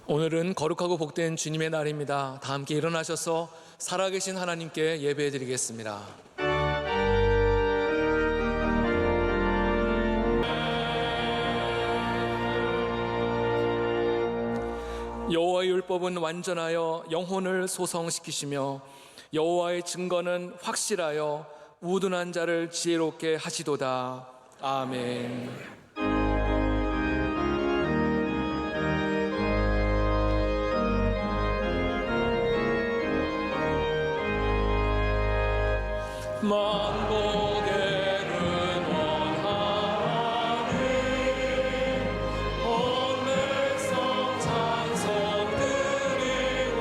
오늘은 거룩하고 복된 주님의 날입니다. 다 함께 일어나셔서 살아계신 하나님께 예배해 드리겠습니다. 여호와의 율법은 완전하여 영혼을 소성시키시며 여호와의 증거는 확실하여 우둔한 자를 지혜롭게 하시도다. 아멘. 만복에는 원하니 온 백성 찬송 드리고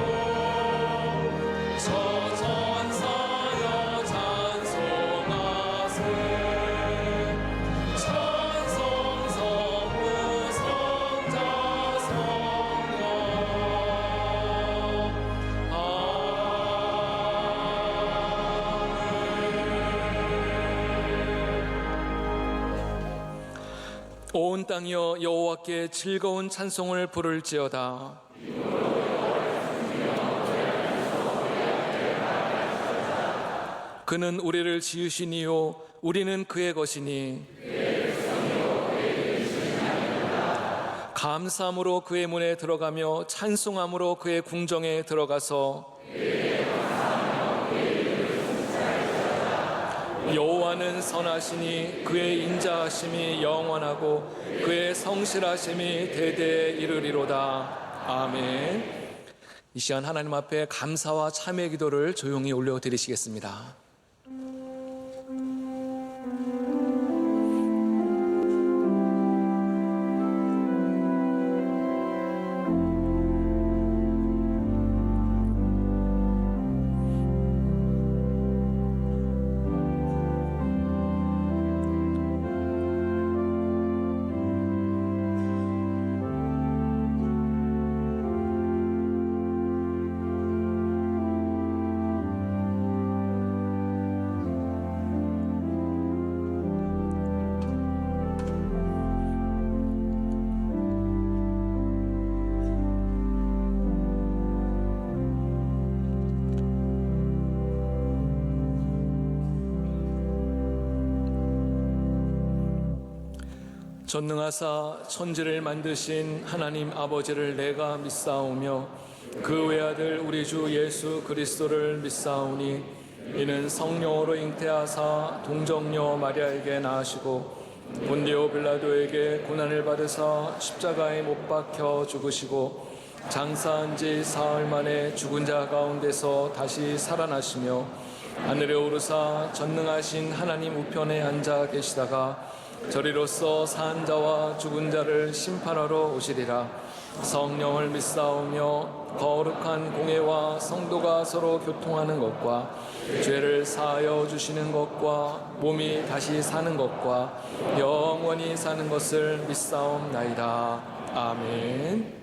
저전사여 찬송하세 찬송 성부 성자 성령 온 땅이여 여호와께 즐거운 찬송을 부를지어다. 그는 우리를 지으신 이요 우리는 그의 것이니 감사함으로 그의 문에 들어가며 찬송함으로 그의 궁정에 들어가서 여호와는 선하시니 그의 인자하심이 영원하고 그의 성실하심이 대대에 이르리로다. 아멘. 이 시간 하나님 앞에 감사와 참회의 기도를 조용히 올려드리시겠습니다. 전능하사 천지를 만드신 하나님 아버지를 내가 믿사오며 그 외아들 우리 주 예수 그리스도를 믿사오니 이는 성령으로 잉태하사 동정녀 마리아에게 낳으시고 본디오 빌라도에게 고난을 받으사 십자가에 못 박혀 죽으시고 장사한 지 사흘 만에 죽은 자 가운데서 다시 살아나시며 하늘에 오르사 전능하신 하나님 우편에 앉아 계시다가 저리로서 산 자와 죽은 자를 심판하러 오시리라. 성령을 믿사오며 거룩한 공회와 성도가 서로 교통하는 것과 죄를 사하여 주시는 것과 몸이 다시 사는 것과 영원히 사는 것을 믿사옵나이다. 아멘.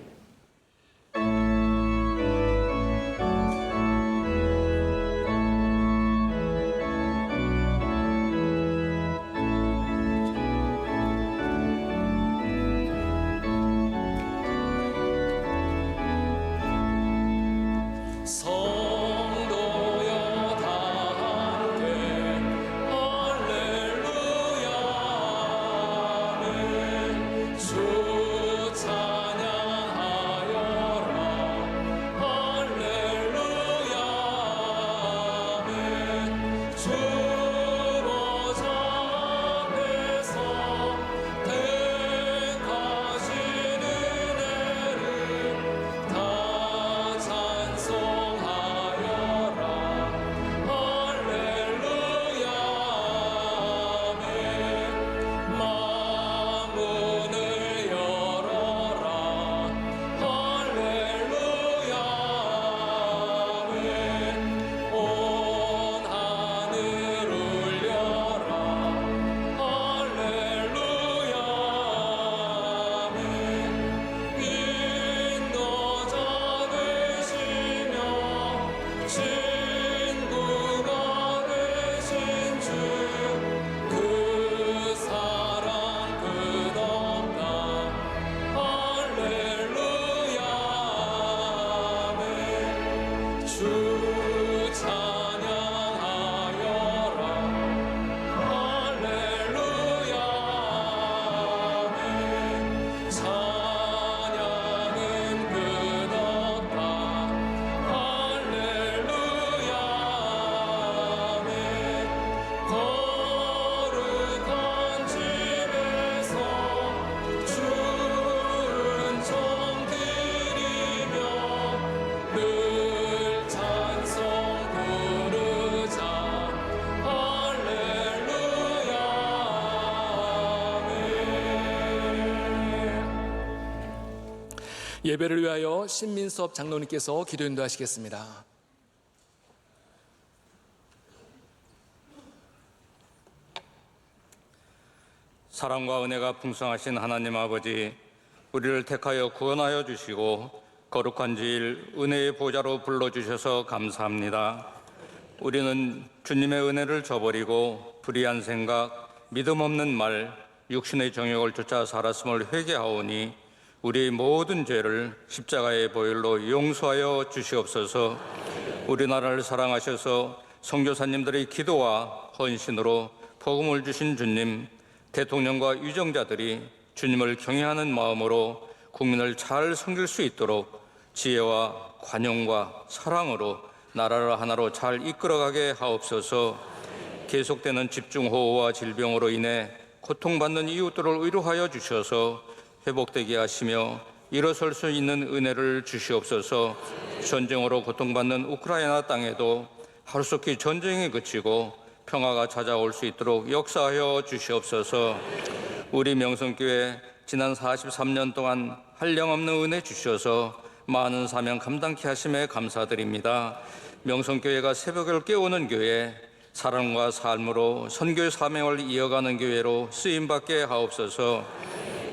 주 찬양 예배를 위하여 신민섭 장로님께서 기도 인도하시겠습니다. 사랑과 은혜가 풍성하신 하나님 아버지, 우리를 택하여 구원하여 주시고 거룩한 주일 은혜의 보좌로 불러주셔서 감사합니다. 우리는 주님의 은혜를 저버리고 불의한 생각, 믿음 없는 말, 육신의 정욕을 쫓아 살았음을 회개하오니 우리의 모든 죄를 십자가의 보혈로 용서하여 주시옵소서. 우리나라를 사랑하셔서 선교사님들의 기도와 헌신으로 복음을 주신 주님, 대통령과 유정자들이 주님을 경외하는 마음으로 국민을 잘 섬길 수 있도록 지혜와 관용과 사랑으로 나라를 하나로 잘 이끌어가게 하옵소서. 계속되는 집중호우와 질병으로 인해 고통받는 이웃들을 위로하여 주셔서 회복되게 하시며 일어설 수 있는 은혜를 주시옵소서. 전쟁으로 고통받는 우크라이나 땅에도 하루속히 전쟁이 그치고 평화가 찾아올 수 있도록 역사하여 주시옵소서. 우리 명성교회 지난 43년 동안 한량없는 은혜 주셔서 많은 사명 감당케 하심에 감사드립니다. 명성교회가 새벽을 깨우는 교회, 사랑과 삶으로 선교의 사명을 이어가는 교회로 쓰임받게 하옵소서.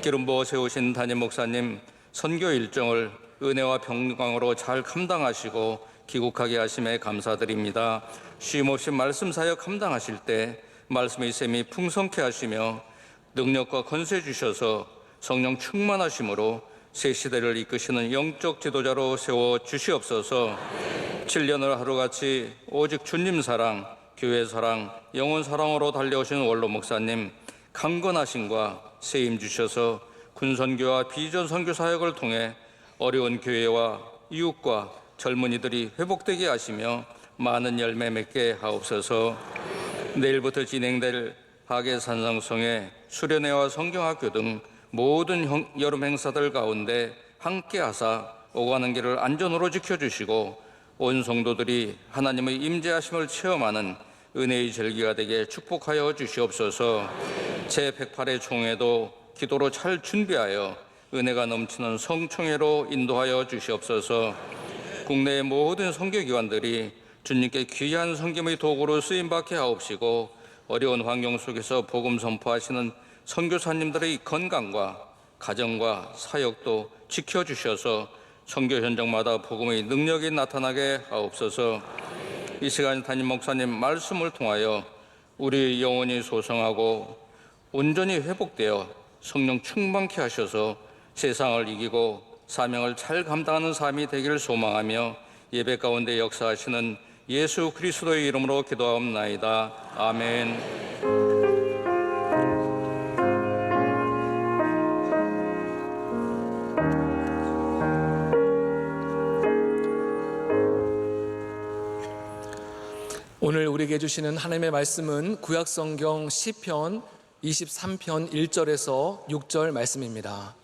기름 부어 세우신 담임 목사님 선교 일정을 은혜와 평강으로 잘 감당하시고 귀국하게 하심에 감사드립니다. 쉼없이 말씀 사역 감당하실 때 말씀의 샘이 풍성케 하시며 능력과 권세 주셔서 성령 충만하심으로 새 시대를 이끄시는 영적 지도자로 세워 주시옵소서. 7년을 하루같이 오직 주님 사랑, 교회 사랑, 영혼 사랑으로 달려오신 원로 목사님 강건하심과 세임 주셔서 군선교와 비전 선교 사역을 통해 어려운 교회와 이웃과 젊은이들이 회복되게 하시며 많은 열매 맺게 하옵소서. 내일부터 진행될 하계 산상송회, 수련회와 성경학교 등 모든 여름 행사들 가운데 함께 하사 오가는 길을 안전으로 지켜주시고 온 성도들이 하나님의 임재하심을 체험하는 은혜의 절기가 되게 축복하여 주시옵소서. 제108회 총회도 기도로 잘 준비하여 은혜가 넘치는 성총회로 인도하여 주시옵소서. 국내의 모든 선교기관들이 주님께 귀한 섬김의 도구로 쓰임받게 하옵시고 어려운 환경 속에서 복음 선포하시는 선교사님들의 건강과 가정과 사역도 지켜주셔서 선교 현장마다 복음의 능력이 나타나게 하옵소서. 이 시간 담임 목사님 말씀을 통하여 우리 영혼이 소성하고 온전히 회복되어 성령 충만케 하셔서 세상을 이기고 사명을 잘 감당하는 삶이 되기를 소망하며 예배 가운데 역사하시는 예수 그리스도의 이름으로 기도하옵나이다. 아멘. 오늘 우리에게 주시는 하나님의 말씀은 구약성경 시편 23편 1절에서 6절 말씀입니다.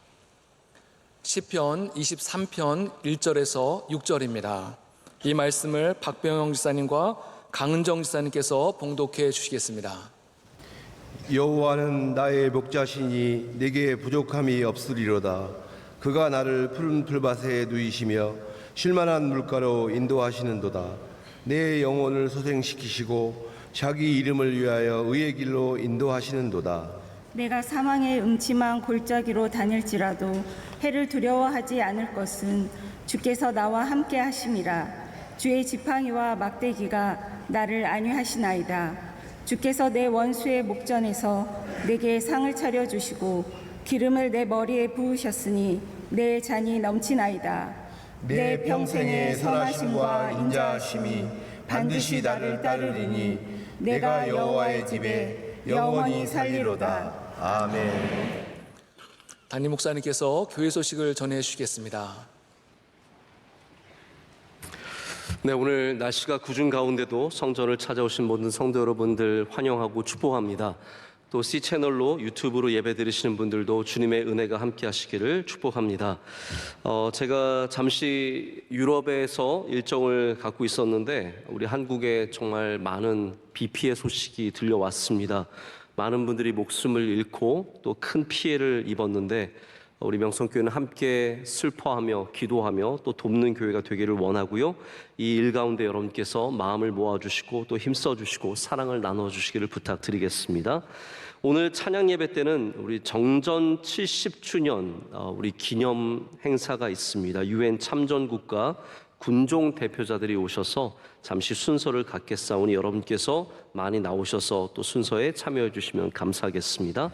시편 23편 1절에서 6절입니다. 이 말씀을 박병영 지사님과 강은정 지사님께서 봉독해 주시겠습니다. 여호와는 나의 목자시니 내게 부족함이 없으리로다. 그가 나를 푸른 풀밭에 누이시며 쉴만한 물가로 인도하시는도다. 내 영혼을 소생시키시고 자기 이름을 위하여 의의 길로 인도하시는도다. 내가 사망의 음침한 골짜기로 다닐지라도 해를 두려워하지 않을 것은 주께서 나와 함께 하심이라. 주의 지팡이와 막대기가 나를 안위하시나이다. 주께서 내 원수의 목전에서 내게 상을 차려주시고 기름을 내 머리에 부으셨으니 내 잔이 넘치나이다. 내 평생의 선하심과 인자하심이 반드시 나를 따르리니 내가 여호와의 집에 영원히 살리로다. 아멘. 담임 목사님께서 교회 소식을 전해 주시겠습니다. 네, 오늘 날씨가 궂은 가운데도 성전을 찾아오신 모든 성도 여러분들 환영하고 축복합니다. 또 C채널로 유튜브로 예배 드리시는 분들도 주님의 은혜가 함께 하시기를 축복합니다. 제가 잠시 유럽에서 일정을 갖고 있었는데 우리 한국에 정말 많은 비 피해 소식이 들려왔습니다. 많은 분들이 목숨을 잃고 또 큰 피해를 입었는데 우리 명성교회는 함께 슬퍼하며 기도하며 또 돕는 교회가 되기를 원하고요. 이 일 가운데 여러분께서 마음을 모아주시고 또 힘써주시고 사랑을 나눠주시기를 부탁드리겠습니다. 오늘 찬양 예배 때는 우리 정전 70주년 우리 기념 행사가 있습니다. 유엔 참전국가 군종 대표자들이 오셔서 잠시 순서를 갖겠사오니 여러분께서 많이 나오셔서 또 순서에 참여해 주시면 감사하겠습니다.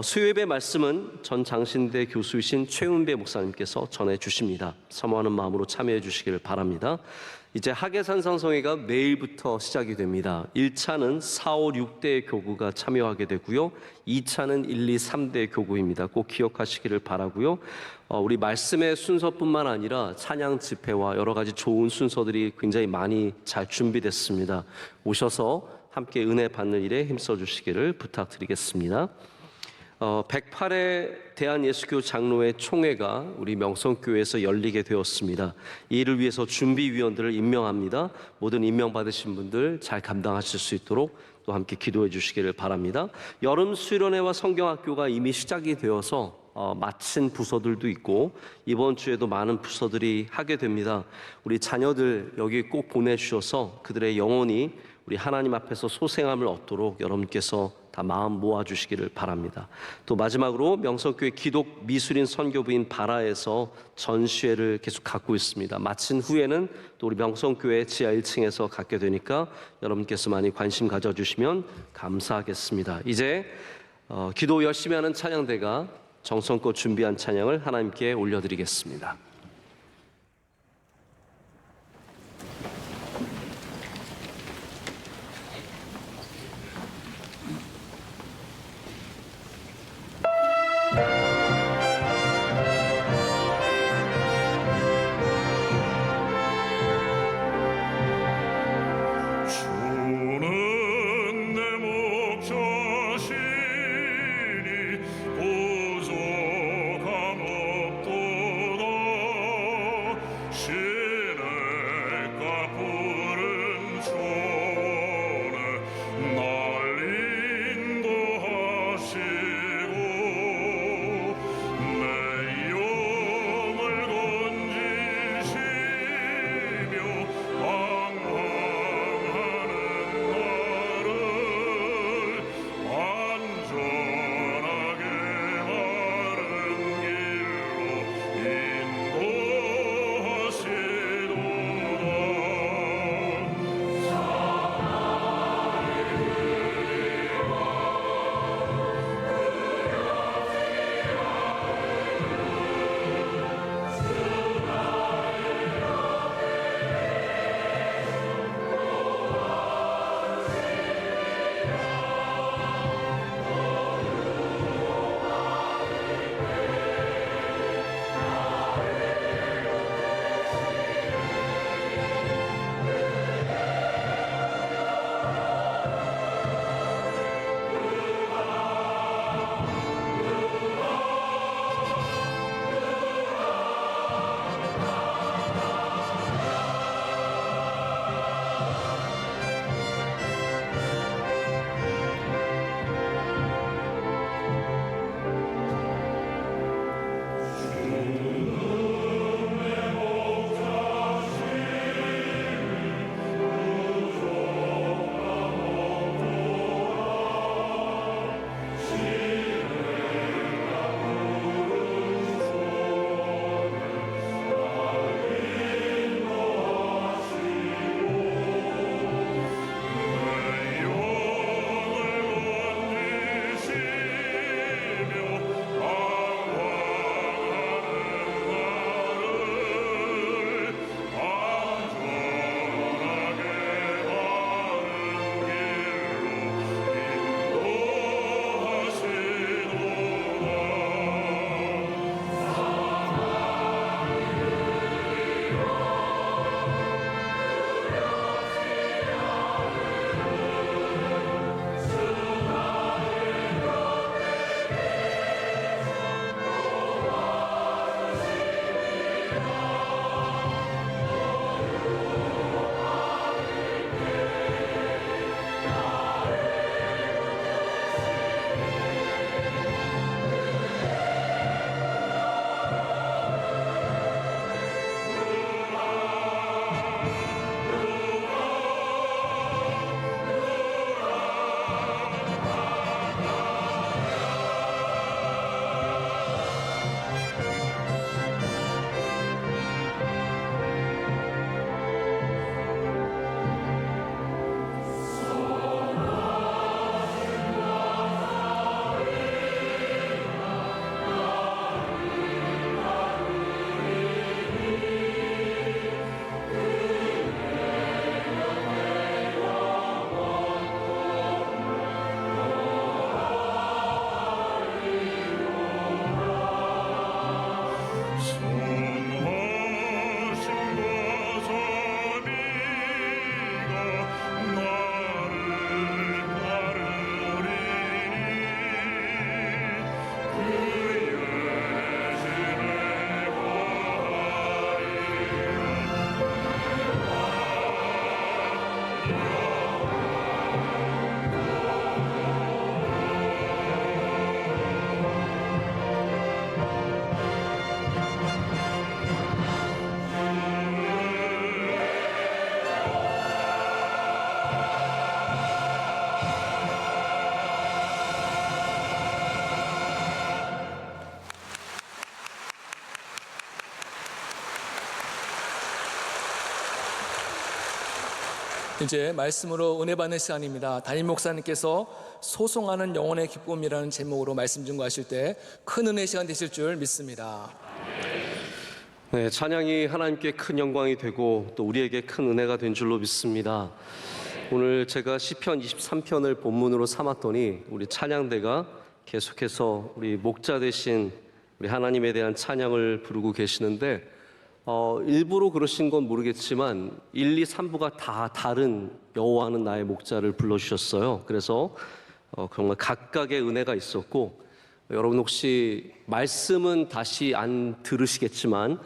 수요예배 말씀은 전 장신대 교수이신 최은배 목사님께서 전해 주십니다. 사모하는 마음으로 참여해 주시기를 바랍니다. 이제 하계산상성회가 내일부터 시작이 됩니다. 1차는 4, 5, 6대 교구가 참여하게 되고요. 2차는 1, 2, 3대 교구입니다. 꼭 기억하시기를 바라고요. 우리 말씀의 순서뿐만 아니라 찬양 집회와 여러 가지 좋은 순서들이 굉장히 많이 잘 준비됐습니다. 오셔서 함께 은혜 받는 일에 힘써 주시기를 부탁드리겠습니다. 108회 대한예수교 장로회 총회가 우리 명성교회에서 열리게 되었습니다. 이 일을 위해서 준비위원들을 임명합니다. 모든 임명받으신 분들 잘 감당하실 수 있도록 또 함께 기도해 주시기를 바랍니다. 여름 수련회와 성경학교가 이미 시작이 되어서 마친 부서들도 있고 이번 주에도 많은 부서들이 하게 됩니다. 우리 자녀들 여기 꼭 보내주셔서 그들의 영혼이 우리 하나님 앞에서 소생함을 얻도록 여러분께서 다 마음 모아주시기를 바랍니다. 또 마지막으로 명성교회 기독 미술인 선교부인 바라에서 전시회를 계속 갖고 있습니다. 마친 후에는 또 우리 명성교회 지하 1층에서 갖게 되니까 여러분께서 많이 관심 가져주시면 감사하겠습니다. 이제 기도 열심히 하는 찬양대가 정성껏 준비한 찬양을 하나님께 올려드리겠습니다. 날 인도하시고 이제 말씀으로 은혜 받는 시간입니다. 담임 목사님께서 소송하는 영혼의 기쁨이라는 제목으로 말씀 증거하실 때 큰 은혜 시간 되실 줄 믿습니다. 네, 찬양이 하나님께 큰 영광이 되고 또 우리에게 큰 은혜가 된 줄로 믿습니다. 오늘 제가 시편 23편을 본문으로 삼았더니 우리 찬양대가 계속해서 우리 목자 되신 우리 하나님에 대한 찬양을 부르고 계시는데 일부러 그러신 건 모르겠지만 1, 2, 3부가 다 다른 여호와는 나의 목자를 불러주셨어요. 그래서 정말 각각의 은혜가 있었고, 여러분 혹시 말씀은 다시 안 들으시겠지만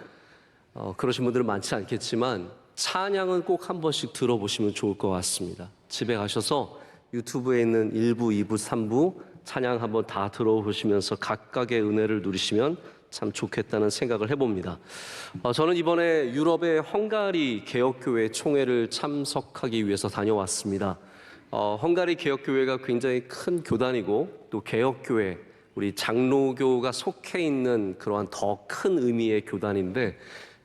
그러신 분들은 많지 않겠지만 찬양은 꼭 한 번씩 들어보시면 좋을 것 같습니다. 집에 가셔서 유튜브에 있는 1부, 2부, 3부 찬양 한번 다 들어보시면서 각각의 은혜를 누리시면 참 좋겠다는 생각을 해봅니다. 저는 이번에 유럽의 헝가리 개혁교회 총회를 참석하기 위해서 다녀왔습니다. 헝가리 개혁교회가 굉장히 큰 교단이고 또 개혁교회, 우리 장로교가 속해 있는 그러한 더 큰 의미의 교단인데,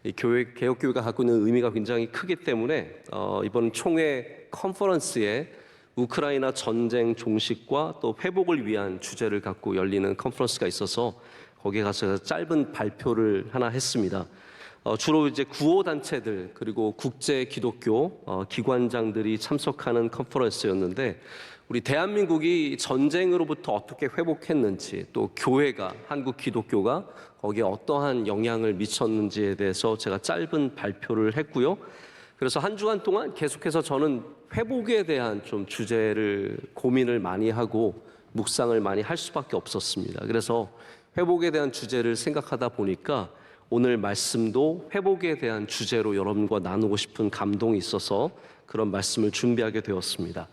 이 개혁교회가 갖고 있는 의미가 굉장히 크기 때문에 이번 총회 컨퍼런스에 우크라이나 전쟁 종식과 또 회복을 위한 주제를 갖고 열리는 컨퍼런스가 있어서 거기에 가서 짧은 발표를 하나 했습니다. 주로 이제 구호단체들 그리고 국제 기독교 기관장들이 참석하는 컨퍼런스였는데, 우리 대한민국이 전쟁으로부터 어떻게 회복했는지, 또 교회가, 한국 기독교가 거기에 어떠한 영향을 미쳤는지에 대해서 제가 짧은 발표를 했고요. 그래서 한 주간 동안 계속해서 저는 회복에 대한 좀 주제를 고민을 많이 하고 묵상을 많이 할 수밖에 없었습니다. 그래서 회복에 대한 주제를 생각하다 보니까 오늘 말씀도 회복에 대한 주제로 여러분과 나누고 싶은 감동이 있어서 그런 말씀을 준비하게 되었습니다.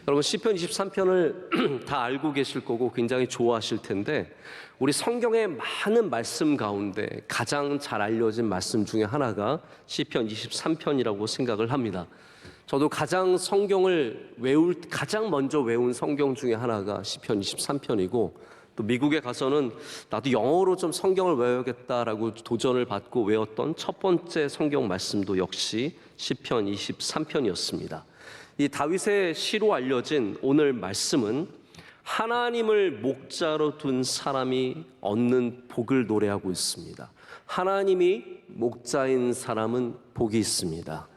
여러분 시편 23편을 다 알고 계실 거고 굉장히 좋아하실 텐데, 우리 성경의 많은 말씀 가운데 가장 잘 알려진 말씀 중에 하나가 시편 23편이라고 생각을 합니다. 저도 가장 먼저 외운 성경 중에 하나가 시편 23편이고, 또 미국에 가서는 나도 영어로 좀 성경을 외워야겠다라고 도전을 받고 외웠던 첫 번째 성경 말씀도 역시 시편 23편이었습니다. 이 다윗의 시로 알려진 오늘 말씀은 하나님을 목자로 둔 사람이 얻는 복을 노래하고 있습니다. 하나님이 목자인 사람은 복이 있습니다.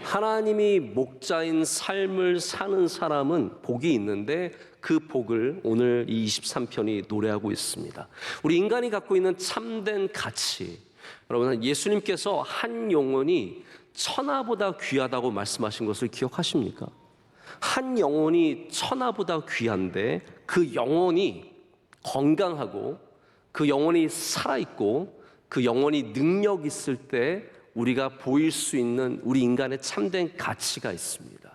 하나님이 목자인 삶을 사는 사람은 복이 있는데 그 복을 오늘 이 23편이 노래하고 있습니다. 우리 인간이 갖고 있는 참된 가치, 여러분 예수님께서 한 영혼이 천하보다 귀하다고 말씀하신 것을 기억하십니까? 한 영혼이 천하보다 귀한데 그 영혼이 건강하고 그 영혼이 살아있고 그 영혼이 능력 있을 때 우리가 보일 수 있는 우리 인간의 참된 가치가 있습니다.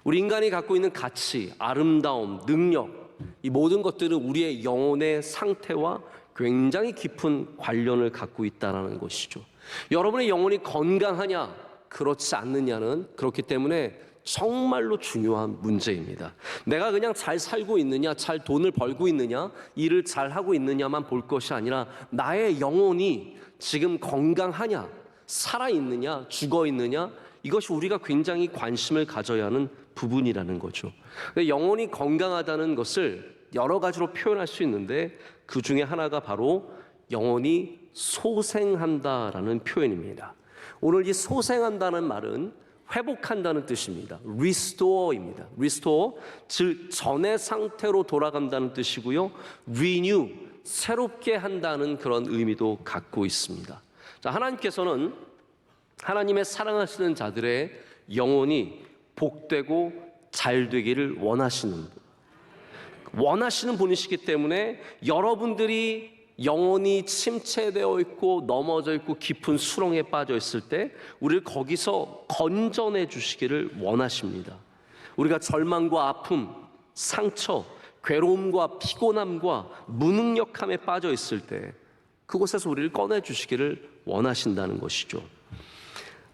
우리 인간이 갖고 있는 가치, 아름다움, 능력, 이 모든 것들은 우리의 영혼의 상태와 굉장히 깊은 관련을 갖고 있다는 것이죠. 여러분의 영혼이 건강하냐, 그렇지 않느냐는 그렇기 때문에 정말로 중요한 문제입니다. 내가 그냥 잘 살고 있느냐, 잘 돈을 벌고 있느냐, 일을 잘 하고 있느냐만 볼 것이 아니라 나의 영혼이 지금 건강하냐, 살아있느냐, 죽어있느냐, 이것이 우리가 굉장히 관심을 가져야 하는 부분이라는 거죠. 영혼이 건강하다는 것을 여러 가지로 표현할 수 있는데 그 중에 하나가 바로 영혼이 소생한다라는 표현입니다. 오늘 이 소생한다는 말은 회복한다는 뜻입니다. restore입니다. restore, 즉 전의 상태로 돌아간다는 뜻이고요. renew, 새롭게 한다는 그런 의미도 갖고 있습니다. 자, 하나님께서는 하나님의 사랑하시는 자들의 영혼이 복되고 잘 되기를 원하시는 분이시기 때문에 여러분들이 영혼이 침체되어 있고 넘어져 있고 깊은 수렁에 빠져 있을 때 우리를 거기서 건져내 주시기를 원하십니다. 우리가 절망과 아픔, 상처, 괴로움과 피곤함과 무능력함에 빠져 있을 때 그곳에서 우리를 꺼내 주시기를 원하신다는 것이죠.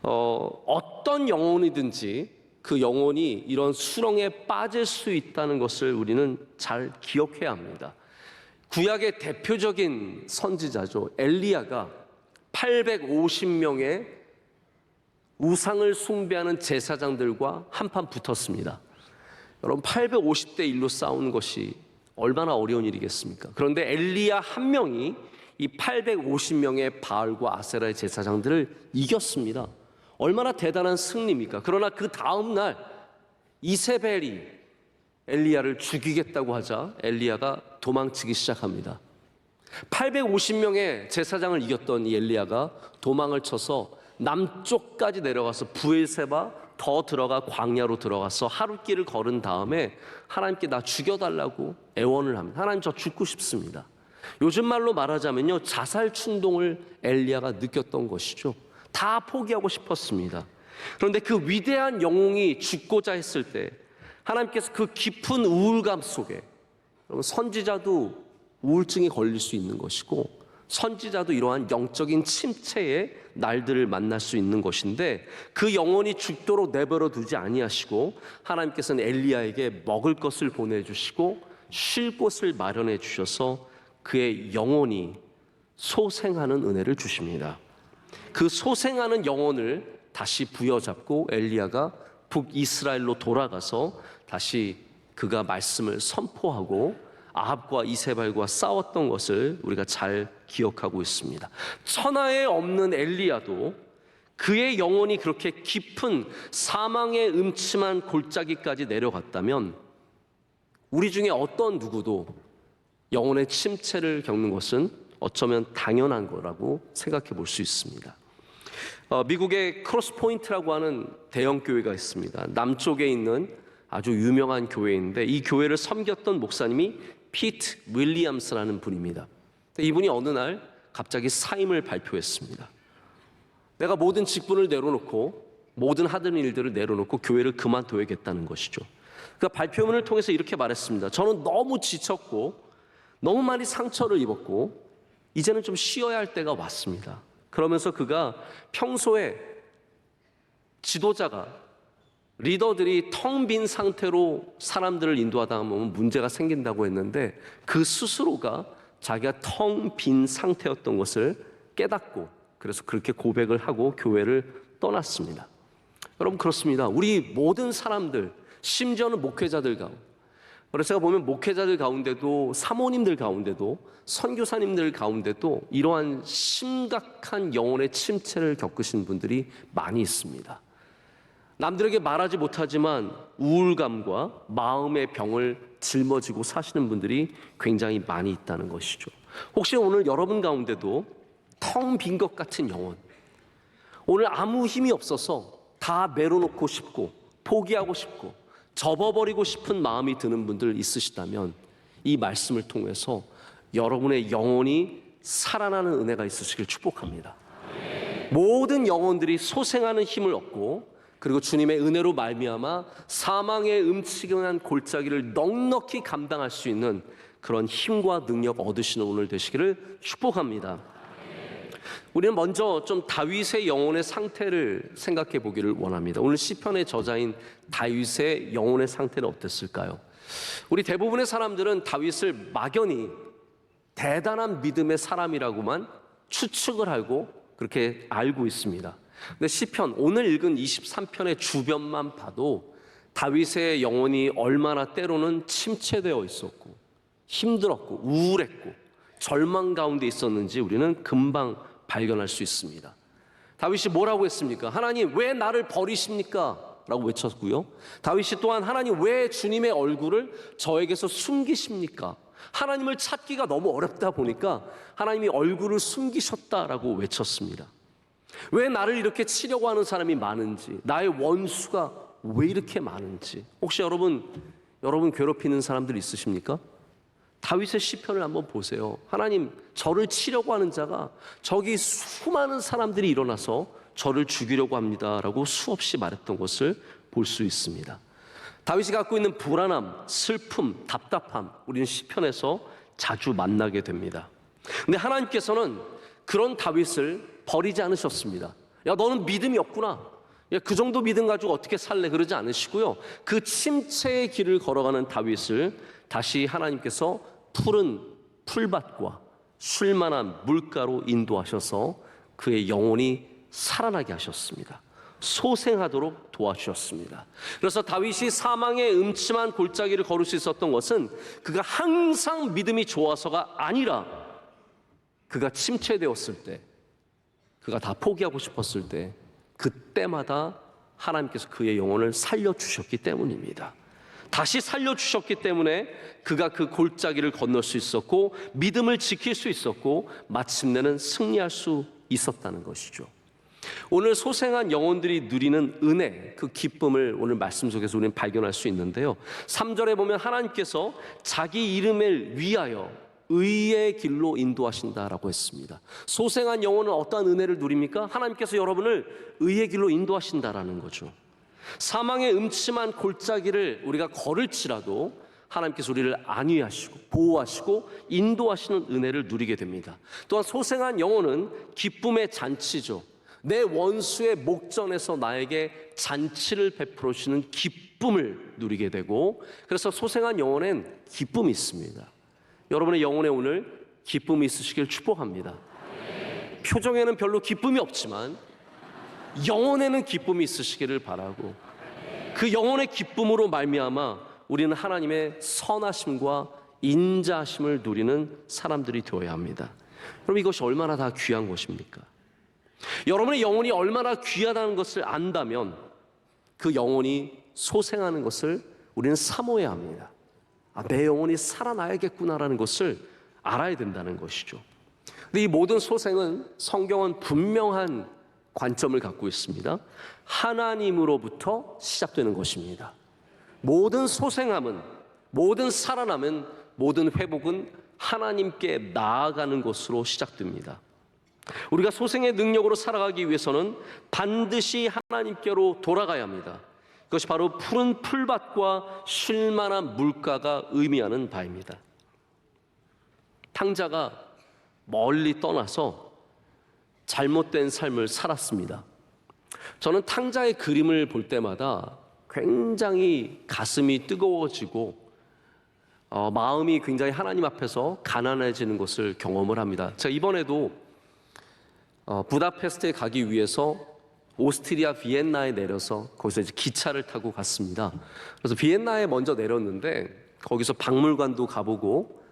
어떤 영혼이든지 그 영혼이 이런 수렁에 빠질 수 있다는 것을 우리는 잘 기억해야 합니다. 구약의 대표적인 선지자죠. 엘리야가 850명의 우상을 숭배하는 제사장들과 한판 붙었습니다. 여러분 850대 1로 싸우는 것이 얼마나 어려운 일이겠습니까? 그런데 엘리야 한 명이 이 850명의 바알과 아세라의 제사장들을 이겼습니다. 얼마나 대단한 승리입니까? 그러나 그 다음 날 이세벨이 엘리야를 죽이겠다고 하자 엘리야가 도망치기 시작합니다. 850명의 제사장을 이겼던 이 엘리야가 도망을 쳐서 남쪽까지 내려가서 부엘세바 더 들어가 광야로 들어가서 하루길을 걸은 다음에 하나님께 나 죽여달라고 애원을 합니다. 하나님 저 죽고 싶습니다. 요즘 말로 말하자면요, 자살 충동을 엘리야가 느꼈던 것이죠. 다 포기하고 싶었습니다. 그런데 그 위대한 영웅이 죽고자 했을 때 하나님께서 그 깊은 우울감 속에, 여러분 선지자도 우울증이 걸릴 수 있는 것이고 선지자도 이러한 영적인 침체의 날들을 만날 수 있는 것인데 그 영혼이 죽도록 내버려 두지 아니하시고 하나님께서는 엘리야에게 먹을 것을 보내주시고 쉴 곳을 마련해 주셔서 그의 영혼이 소생하는 은혜를 주십니다. 그 소생하는 영혼을 다시 부여잡고 엘리야가 북이스라엘로 돌아가서 다시 그가 말씀을 선포하고 아합과 이세발과 싸웠던 것을 우리가 잘 기억하고 있습니다. 천하에 없는 엘리야도 그의 영혼이 그렇게 깊은 사망의 음침한 골짜기까지 내려갔다면 우리 중에 어떤 누구도 영혼의 침체를 겪는 것은 어쩌면 당연한 거라고 생각해 볼 수 있습니다. 미국의 크로스포인트라고 하는 대형 교회가 있습니다. 남쪽에 있는 아주 유명한 교회인데 이 교회를 섬겼던 목사님이 피트 윌리엄스라는 분입니다. 이분이 어느 날 갑자기 사임을 발표했습니다. 내가 모든 직분을 내려놓고 모든 하던 일들을 내려놓고 교회를 그만둬야겠다는 것이죠. 그 발표문을 통해서 이렇게 말했습니다. 저는 너무 지쳤고 너무 많이 상처를 입었고 이제는 좀 쉬어야 할 때가 왔습니다. 그러면서 그가 평소에 지도자가 리더들이 텅 빈 상태로 사람들을 인도하다 보면 문제가 생긴다고 했는데 그 스스로가 자기가 텅 빈 상태였던 것을 깨닫고 그래서 그렇게 고백을 하고 교회를 떠났습니다. 여러분 그렇습니다. 우리 모든 사람들 심지어는 목회자들 가운데 그래서 제가 보면 목회자들 가운데도 사모님들 가운데도 선교사님들 가운데도 이러한 심각한 영혼의 침체를 겪으신 분들이 많이 있습니다. 남들에게 말하지 못하지만 우울감과 마음의 병을 짊어지고 사시는 분들이 굉장히 많이 있다는 것이죠. 혹시 오늘 여러분 가운데도 텅 빈 것 같은 영혼, 오늘 아무 힘이 없어서 다 내려놓고 싶고 포기하고 싶고 접어버리고 싶은 마음이 드는 분들 있으시다면 이 말씀을 통해서 여러분의 영혼이 살아나는 은혜가 있으시길 축복합니다. 모든 영혼들이 소생하는 힘을 얻고 그리고 주님의 은혜로 말미암아 사망의 음침한 골짜기를 넉넉히 감당할 수 있는 그런 힘과 능력 얻으시는 오늘 되시기를 축복합니다. 우리는 먼저 좀 다윗의 영혼의 상태를 생각해 보기를 원합니다. 오늘 시편의 저자인 다윗의 영혼의 상태는 어땠을까요? 우리 대부분의 사람들은 다윗을 막연히 대단한 믿음의 사람이라고만 추측을 하고 그렇게 알고 있습니다. 근데 시편 오늘 읽은 23편의 주변만 봐도 다윗의 영혼이 얼마나 때로는 침체되어 있었고 힘들었고 우울했고 절망 가운데 있었는지 우리는 금방 발견할 수 있습니다. 다윗이 뭐라고 했습니까? 하나님 왜 나를 버리십니까? 라고 외쳤고요. 다윗이 또한 하나님 왜 주님의 얼굴을 저에게서 숨기십니까? 하나님을 찾기가 너무 어렵다 보니까 하나님이 얼굴을 숨기셨다라고 외쳤습니다. 왜 나를 이렇게 치려고 하는 사람이 많은지, 나의 원수가 왜 이렇게 많은지. 혹시 여러분 괴롭히는 사람들 있으십니까? 다윗의 시편을 한번 보세요. 하나님 저를 치려고 하는 자가 저기 수많은 사람들이 일어나서 저를 죽이려고 합니다라고 수없이 말했던 것을 볼 수 있습니다. 다윗이 갖고 있는 불안함, 슬픔, 답답함 우리는 시편에서 자주 만나게 됩니다. 근데 하나님께서는 그런 다윗을 버리지 않으셨습니다. 야 너는 믿음이 없구나. 야, 그 정도 믿음 가지고 어떻게 살래? 그러지 않으시고요. 그 침체의 길을 걸어가는 다윗을 다시 하나님께서 푸른 풀밭과 쉴만한 물가로 인도하셔서 그의 영혼이 살아나게 하셨습니다. 소생하도록 도와주셨습니다. 그래서 다윗이 사망의 음침한 골짜기를 걸을 수 있었던 것은 그가 항상 믿음이 좋아서가 아니라 그가 침체되었을 때, 그가 다 포기하고 싶었을 때, 그때마다 하나님께서 그의 영혼을 살려주셨기 때문입니다. 다시 살려주셨기 때문에 그가 그 골짜기를 건널 수 있었고 믿음을 지킬 수 있었고 마침내는 승리할 수 있었다는 것이죠. 오늘 소생한 영혼들이 누리는 은혜, 그 기쁨을 오늘 말씀 속에서 우리는 발견할 수 있는데요. 3절에 보면 하나님께서 자기 이름을 위하여 의의 길로 인도하신다라고 했습니다. 소생한 영혼은 어떠한 은혜를 누립니까? 하나님께서 여러분을 의의 길로 인도하신다라는 거죠. 사망의 음침한 골짜기를 우리가 걸을지라도 하나님께서 우리를 안위하시고 보호하시고 인도하시는 은혜를 누리게 됩니다. 또한 소생한 영혼은 기쁨의 잔치죠. 내 원수의 목전에서 나에게 잔치를 베풀어 주시는 기쁨을 누리게 되고, 그래서 소생한 영혼엔 기쁨이 있습니다. 여러분의 영혼에 오늘 기쁨이 있으시길 축복합니다. 표정에는 별로 기쁨이 없지만 영혼에는 기쁨이 있으시기를 바라고, 그 영혼의 기쁨으로 말미암아 우리는 하나님의 선하심과 인자하심을 누리는 사람들이 되어야 합니다. 그럼 이것이 얼마나 다 귀한 것입니까? 여러분의 영혼이 얼마나 귀하다는 것을 안다면 그 영혼이 소생하는 것을 우리는 사모해야 합니다. 내 영혼이 살아나야겠구나라는 것을 알아야 된다는 것이죠. 근데 이 모든 소생은 성경은 분명한 관점을 갖고 있습니다. 하나님으로부터 시작되는 것입니다. 모든 소생함은, 모든 살아남은, 모든 회복은 하나님께 나아가는 것으로 시작됩니다. 우리가 소생의 능력으로 살아가기 위해서는 반드시 하나님께로 돌아가야 합니다. 그것이 바로 푸른 풀밭과 쉴만한 물가가 의미하는 바입니다. 탕자가 멀리 떠나서 잘못된 삶을 살았습니다. 저는 탕자의 그림을 볼 때마다 굉장히 가슴이 뜨거워지고 마음이 굉장히 하나님 앞에서 가난해지는 것을 경험을 합니다. 제가 이번에도 부다페스트에 가기 위해서 오스트리아 비엔나에 내려서 거기서 이제 기차를 타고 갔습니다. 그래서 비엔나에 먼저 내렸는데 거기서 박물관도 가보고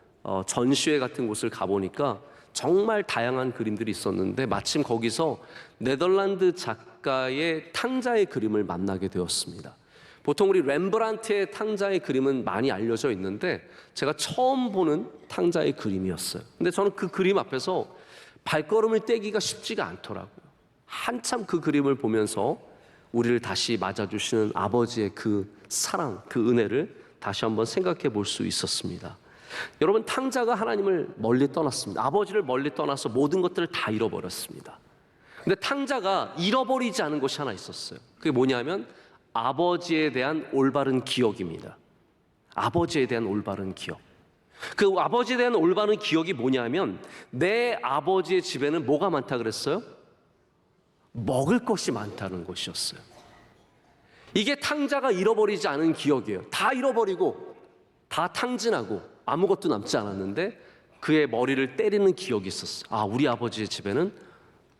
전시회 같은 곳을 가보니까 정말 다양한 그림들이 있었는데 마침 거기서 네덜란드 작가의 탕자의 그림을 만나게 되었습니다. 보통 우리 렘브란트의 탕자의 그림은 많이 알려져 있는데 제가 처음 보는 탕자의 그림이었어요. 근데 저는 그 그림 앞에서 발걸음을 떼기가 쉽지가 않더라고요. 한참 그 그림을 보면서 우리를 다시 맞아주시는 아버지의 그 사랑, 그 은혜를 다시 한번 생각해 볼 수 있었습니다. 여러분, 탕자가 하나님을 멀리 떠났습니다. 아버지를 멀리 떠나서 모든 것들을 다 잃어버렸습니다. 근데 탕자가 잃어버리지 않은 것이 하나 있었어요. 그게 뭐냐면 아버지에 대한 올바른 기억입니다. 아버지에 대한 올바른 기억. 그 아버지에 대한 올바른 기억이 뭐냐면 내 아버지의 집에는 뭐가 많다 그랬어요? 먹을 것이 많다는 것이었어요. 이게 탕자가 잃어버리지 않은 기억이에요. 다 잃어버리고 다 탕진하고 아무것도 남지 않았는데 그의 머리를 때리는 기억이 있었어요. 우리 아버지의 집에는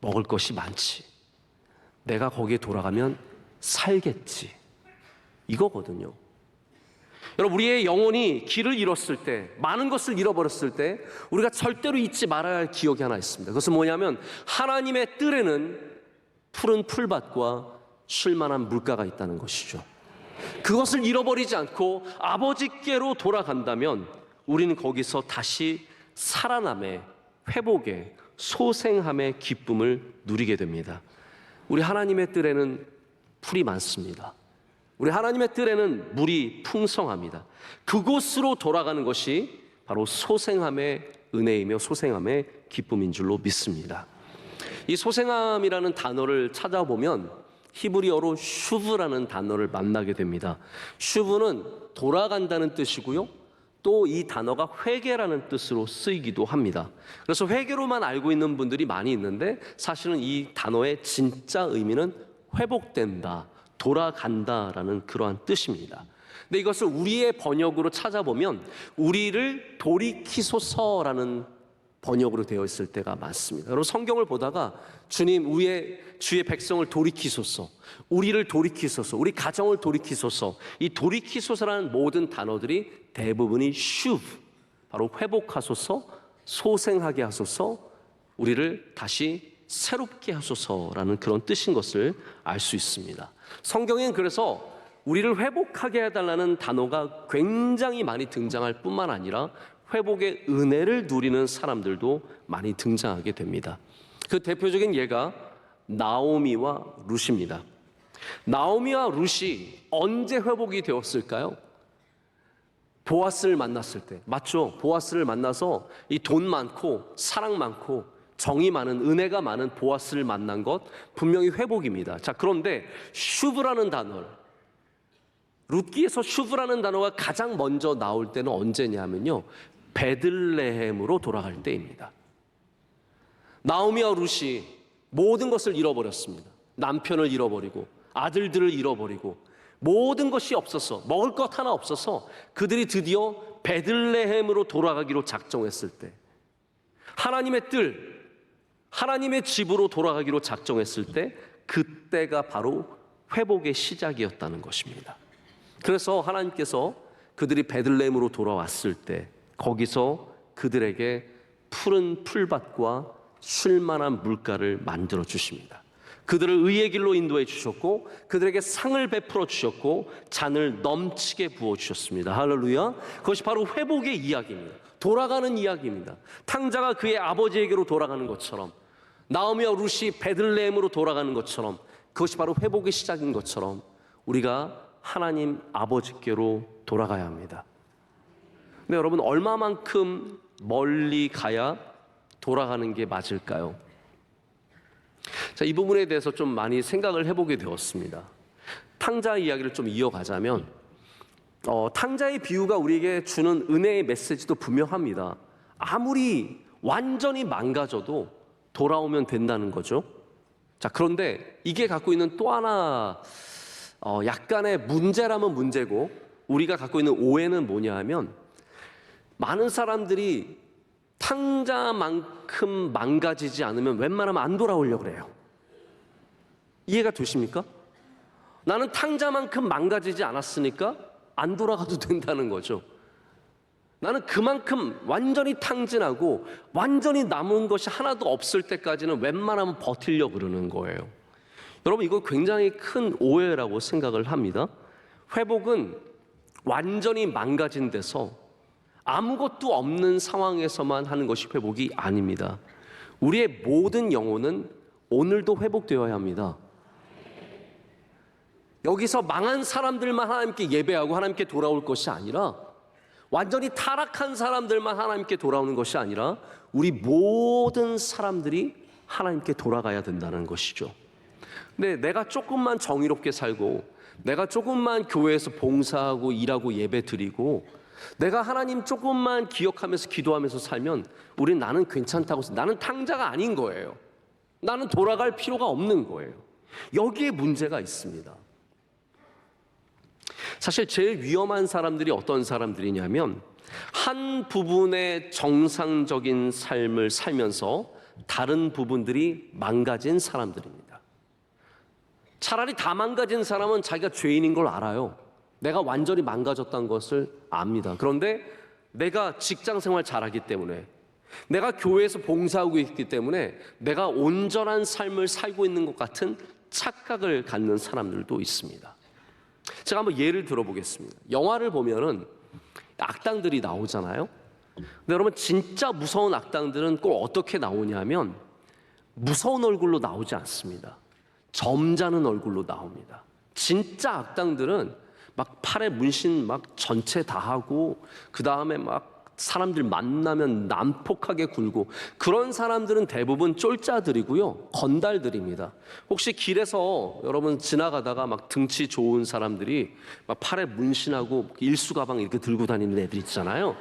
먹을 것이 많지. 내가 거기에 돌아가면 살겠지. 이거거든요. 여러분, 우리의 영혼이 길을 잃었을 때, 많은 것을 잃어버렸을 때 우리가 절대로 잊지 말아야 할 기억이 하나 있습니다. 그것은 뭐냐면 하나님의 뜰에는 푸른 풀밭과 쉴만한 물가가 있다는 것이죠. 그것을 잃어버리지 않고 아버지께로 돌아간다면 우리는 거기서 다시 살아남의, 회복의, 소생함의 기쁨을 누리게 됩니다. 우리 하나님의 뜰에는 풀이 많습니다. 우리 하나님의 뜰에는 물이 풍성합니다. 그곳으로 돌아가는 것이 바로 소생함의 은혜이며 소생함의 기쁨인 줄로 믿습니다. 이 소생함이라는 단어를 찾아보면 히브리어로 슈브라는 단어를 만나게 됩니다. 슈브는 돌아간다는 뜻이고요. 또 이 단어가 회개라는 뜻으로 쓰이기도 합니다. 그래서 회개로만 알고 있는 분들이 많이 있는데 사실은 이 단어의 진짜 의미는 회복된다, 돌아간다라는 그러한 뜻입니다. 근데 이것을 우리의 번역으로 찾아보면 우리를 돌이키소서라는 번역으로 되어 있을 때가 많습니다. 여러분 성경을 보다가 주님 주의 백성을 돌이키소서, 우리를 돌이키소서, 우리 가정을 돌이키소서, 이 돌이키소서라는 모든 단어들이 대부분이 슈브, 바로 회복하소서, 소생하게 하소서, 우리를 다시 새롭게 하소서라는 그런 뜻인 것을 알 수 있습니다. 성경엔 그래서 우리를 회복하게 해달라는 단어가 굉장히 많이 등장할 뿐만 아니라 회복의 은혜를 누리는 사람들도 많이 등장하게 됩니다. 그 대표적인 예가 나오미와 룻입니다. 나오미와 룻이 언제 회복이 되었을까요? 보아스를 만났을 때. 맞죠? 보아스를 만나서 이 돈 많고 사랑 많고 정이 많은, 은혜가 많은 보아스를 만난 것 분명히 회복입니다. 자, 그런데 슈브라는 단어를, 룻기에서 슈브라는 단어가 가장 먼저 나올 때는 언제냐면요, 베들레헴으로 돌아갈 때입니다. 나오미와 룻이 모든 것을 잃어버렸습니다. 남편을 잃어버리고 아들들을 잃어버리고 모든 것이 없어서, 먹을 것 하나 없어서 그들이 드디어 베들레헴으로 돌아가기로 작정했을 때, 하나님의 뜰, 하나님의 집으로 돌아가기로 작정했을 때, 그때가 바로 회복의 시작이었다는 것입니다. 그래서 하나님께서 그들이 베들레헴으로 돌아왔을 때 거기서 그들에게 푸른 풀밭과 쉴만한 물가를 만들어 주십니다. 그들을 의의 길로 인도해 주셨고 그들에게 상을 베풀어 주셨고 잔을 넘치게 부어 주셨습니다. 할렐루야. 그것이 바로 회복의 이야기입니다. 돌아가는 이야기입니다. 탕자가 그의 아버지에게로 돌아가는 것처럼, 나오미와 룻이 베들레헴으로 돌아가는 것처럼, 그것이 바로 회복의 시작인 것처럼 우리가 하나님 아버지께로 돌아가야 합니다. 근데 여러분, 얼마만큼 멀리 가야 돌아가는 게 맞을까요? 자, 이 부분에 대해서 좀 많이 생각을 해보게 되었습니다. 탕자 이야기를 좀 이어가자면, 탕자의 비유가 우리에게 주는 은혜의 메시지도 분명합니다. 아무리 완전히 망가져도 돌아오면 된다는 거죠. 자, 그런데 이게 갖고 있는 또 하나 약간의 문제라면 문제고, 우리가 갖고 있는 오해는 뭐냐 하면, 많은 사람들이 탕자만큼 망가지지 않으면 웬만하면 안 돌아오려고 그래요. 이해가 되십니까? 나는 탕자만큼 망가지지 않았으니까 안 돌아가도 된다는 거죠. 나는 그만큼 완전히 탕진하고 완전히 남은 것이 하나도 없을 때까지는 웬만하면 버티려고 그러는 거예요. 여러분, 이거 굉장히 큰 오해라고 생각을 합니다. 회복은 완전히 망가진 데서 아무것도 없는 상황에서만 하는 것이 회복이 아닙니다. 우리의 모든 영혼은 오늘도 회복되어야 합니다. 여기서 망한 사람들만 하나님께 예배하고 하나님께 돌아올 것이 아니라, 완전히 타락한 사람들만 하나님께 돌아오는 것이 아니라 우리 모든 사람들이 하나님께 돌아가야 된다는 것이죠. 근데 내가 조금만 정의롭게 살고, 내가 조금만 교회에서 봉사하고 일하고 예배 드리고, 내가 하나님 조금만 기억하면서 기도하면서 살면 우린 나는 괜찮다고 해서, 나는 탕자가 아닌 거예요. 나는 돌아갈 필요가 없는 거예요. 여기에 문제가 있습니다. 사실 제일 위험한 사람들이 어떤 사람들이냐면, 한 부분의 정상적인 삶을 살면서 다른 부분들이 망가진 사람들입니다. 차라리 다 망가진 사람은 자기가 죄인인 걸 알아요. 내가 완전히 망가졌다는 것을 압니다. 그런데 내가 직장 생활 잘하기 때문에, 내가 교회에서 봉사하고 있기 때문에 내가 온전한 삶을 살고 있는 것 같은 착각을 갖는 사람들도 있습니다. 제가 한번 예를 들어보겠습니다. 영화를 보면은 악당들이 나오잖아요. 근데 여러분, 진짜 무서운 악당들은 꼭 어떻게 나오냐면 무서운 얼굴로 나오지 않습니다. 점잖은 얼굴로 나옵니다. 진짜 악당들은 막 팔에 문신 막 전체 다 하고, 그 다음에 막 사람들 만나면 난폭하게 굴고, 그런 사람들은 대부분 쫄자들이고요, 건달들입니다. 혹시 길에서 여러분 지나가다가 막 등치 좋은 사람들이 막 팔에 문신하고 일수 가방 이렇게 들고 다니는 애들 있잖아요.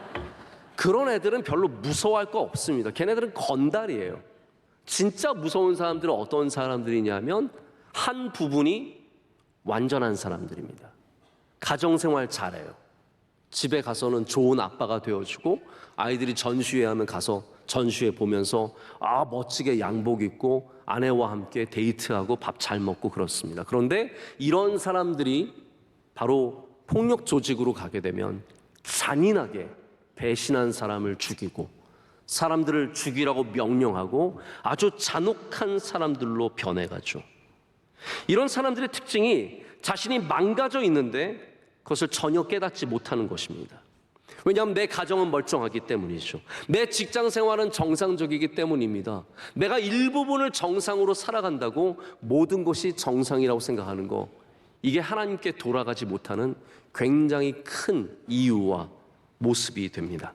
그런 애들은 별로 무서워할 거 없습니다. 걔네들은 건달이에요. 진짜 무서운 사람들은 어떤 사람들이냐면 한 부분이 완전한 사람들입니다. 가정생활 잘해요. 집에 가서는 좋은 아빠가 되어주고, 아이들이 전시회 하면 가서 전시회 보면서 멋지게 양복 입고 아내와 함께 데이트하고 밥 잘 먹고 그렇습니다. 그런데 이런 사람들이 바로 폭력 조직으로 가게 되면 잔인하게 배신한 사람을 죽이고 사람들을 죽이라고 명령하고 아주 잔혹한 사람들로 변해가죠. 이런 사람들의 특징이 자신이 망가져 있는데 그것을 전혀 깨닫지 못하는 것입니다. 왜냐하면 내 가정은 멀쩡하기 때문이죠. 내 직장 생활은 정상적이기 때문입니다. 내가 일부분을 정상으로 살아간다고 모든 것이 정상이라고 생각하는 거, 이게 하나님께 돌아가지 못하는 굉장히 큰 이유와 모습이 됩니다.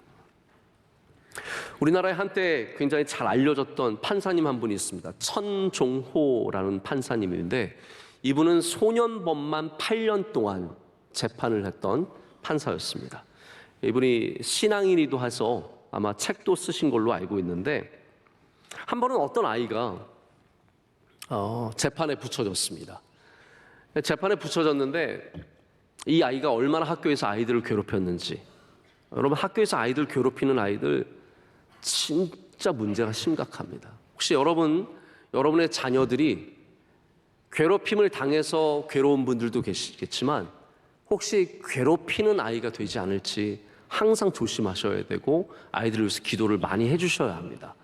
우리나라에 한때 굉장히 잘 알려졌던 판사님 한 분이 있습니다. 천종호라는 판사님인데 이분은 소년범만 8년 동안 재판을 했던 판사였습니다. 이분이 신앙인이기도 해서 아마 책도 쓰신 걸로 알고 있는데 한 번은 어떤 아이가 재판에 붙여졌습니다. 재판에 붙여졌는데 이 아이가 얼마나 학교에서 아이들을 괴롭혔는지, 여러분 학교에서 아이들 괴롭히는 아이들 진짜 문제가 심각합니다. 혹시 여러분의 자녀들이 괴롭힘을 당해서 괴로운 분들도 계시겠지만 혹시 괴롭히는 아이가 되지 않을지 항상 조심하셔야 되고 아이들을 위해서 기도를 많이 해주셔야 합니다.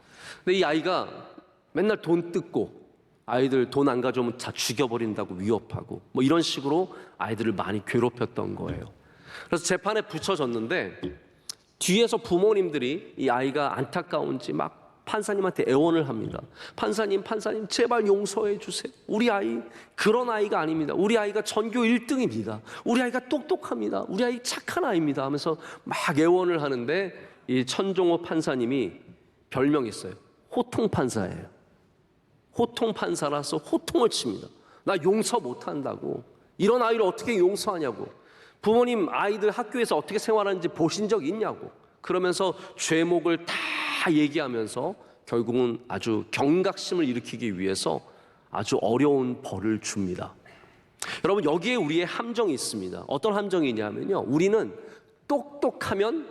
근데 이 아이가 맨날 돈 뜯고 아이들 돈 안 가져오면 다 죽여버린다고 위협하고 뭐 이런 식으로 아이들을 많이 괴롭혔던 거예요. 그래서 재판에 붙여졌는데 뒤에서 부모님들이 이 아이가 안타까운지 막 판사님한테 애원을 합니다. 판사님 제발 용서해 주세요. 우리 아이 그런 아이가 아닙니다. 우리 아이가 전교 1등입니다. 우리 아이가 똑똑합니다. 우리 아이 착한 아이입니다 하면서 막 애원을 하는데 이 천종호 판사님이 별명이 있어요. 호통 판사예요. 호통 판사라서 호통을 칩니다. 나 용서 못한다고. 이런 아이를 어떻게 용서하냐고. 부모님 아이들 학교에서 어떻게 생활하는지 보신 적 있냐고. 그러면서 죄목을 다 얘기하면서 결국은 아주 경각심을 일으키기 위해서 아주 어려운 벌을 줍니다. 여러분 여기에 우리의 함정이 있습니다. 어떤 함정이냐면요, 우리는 똑똑하면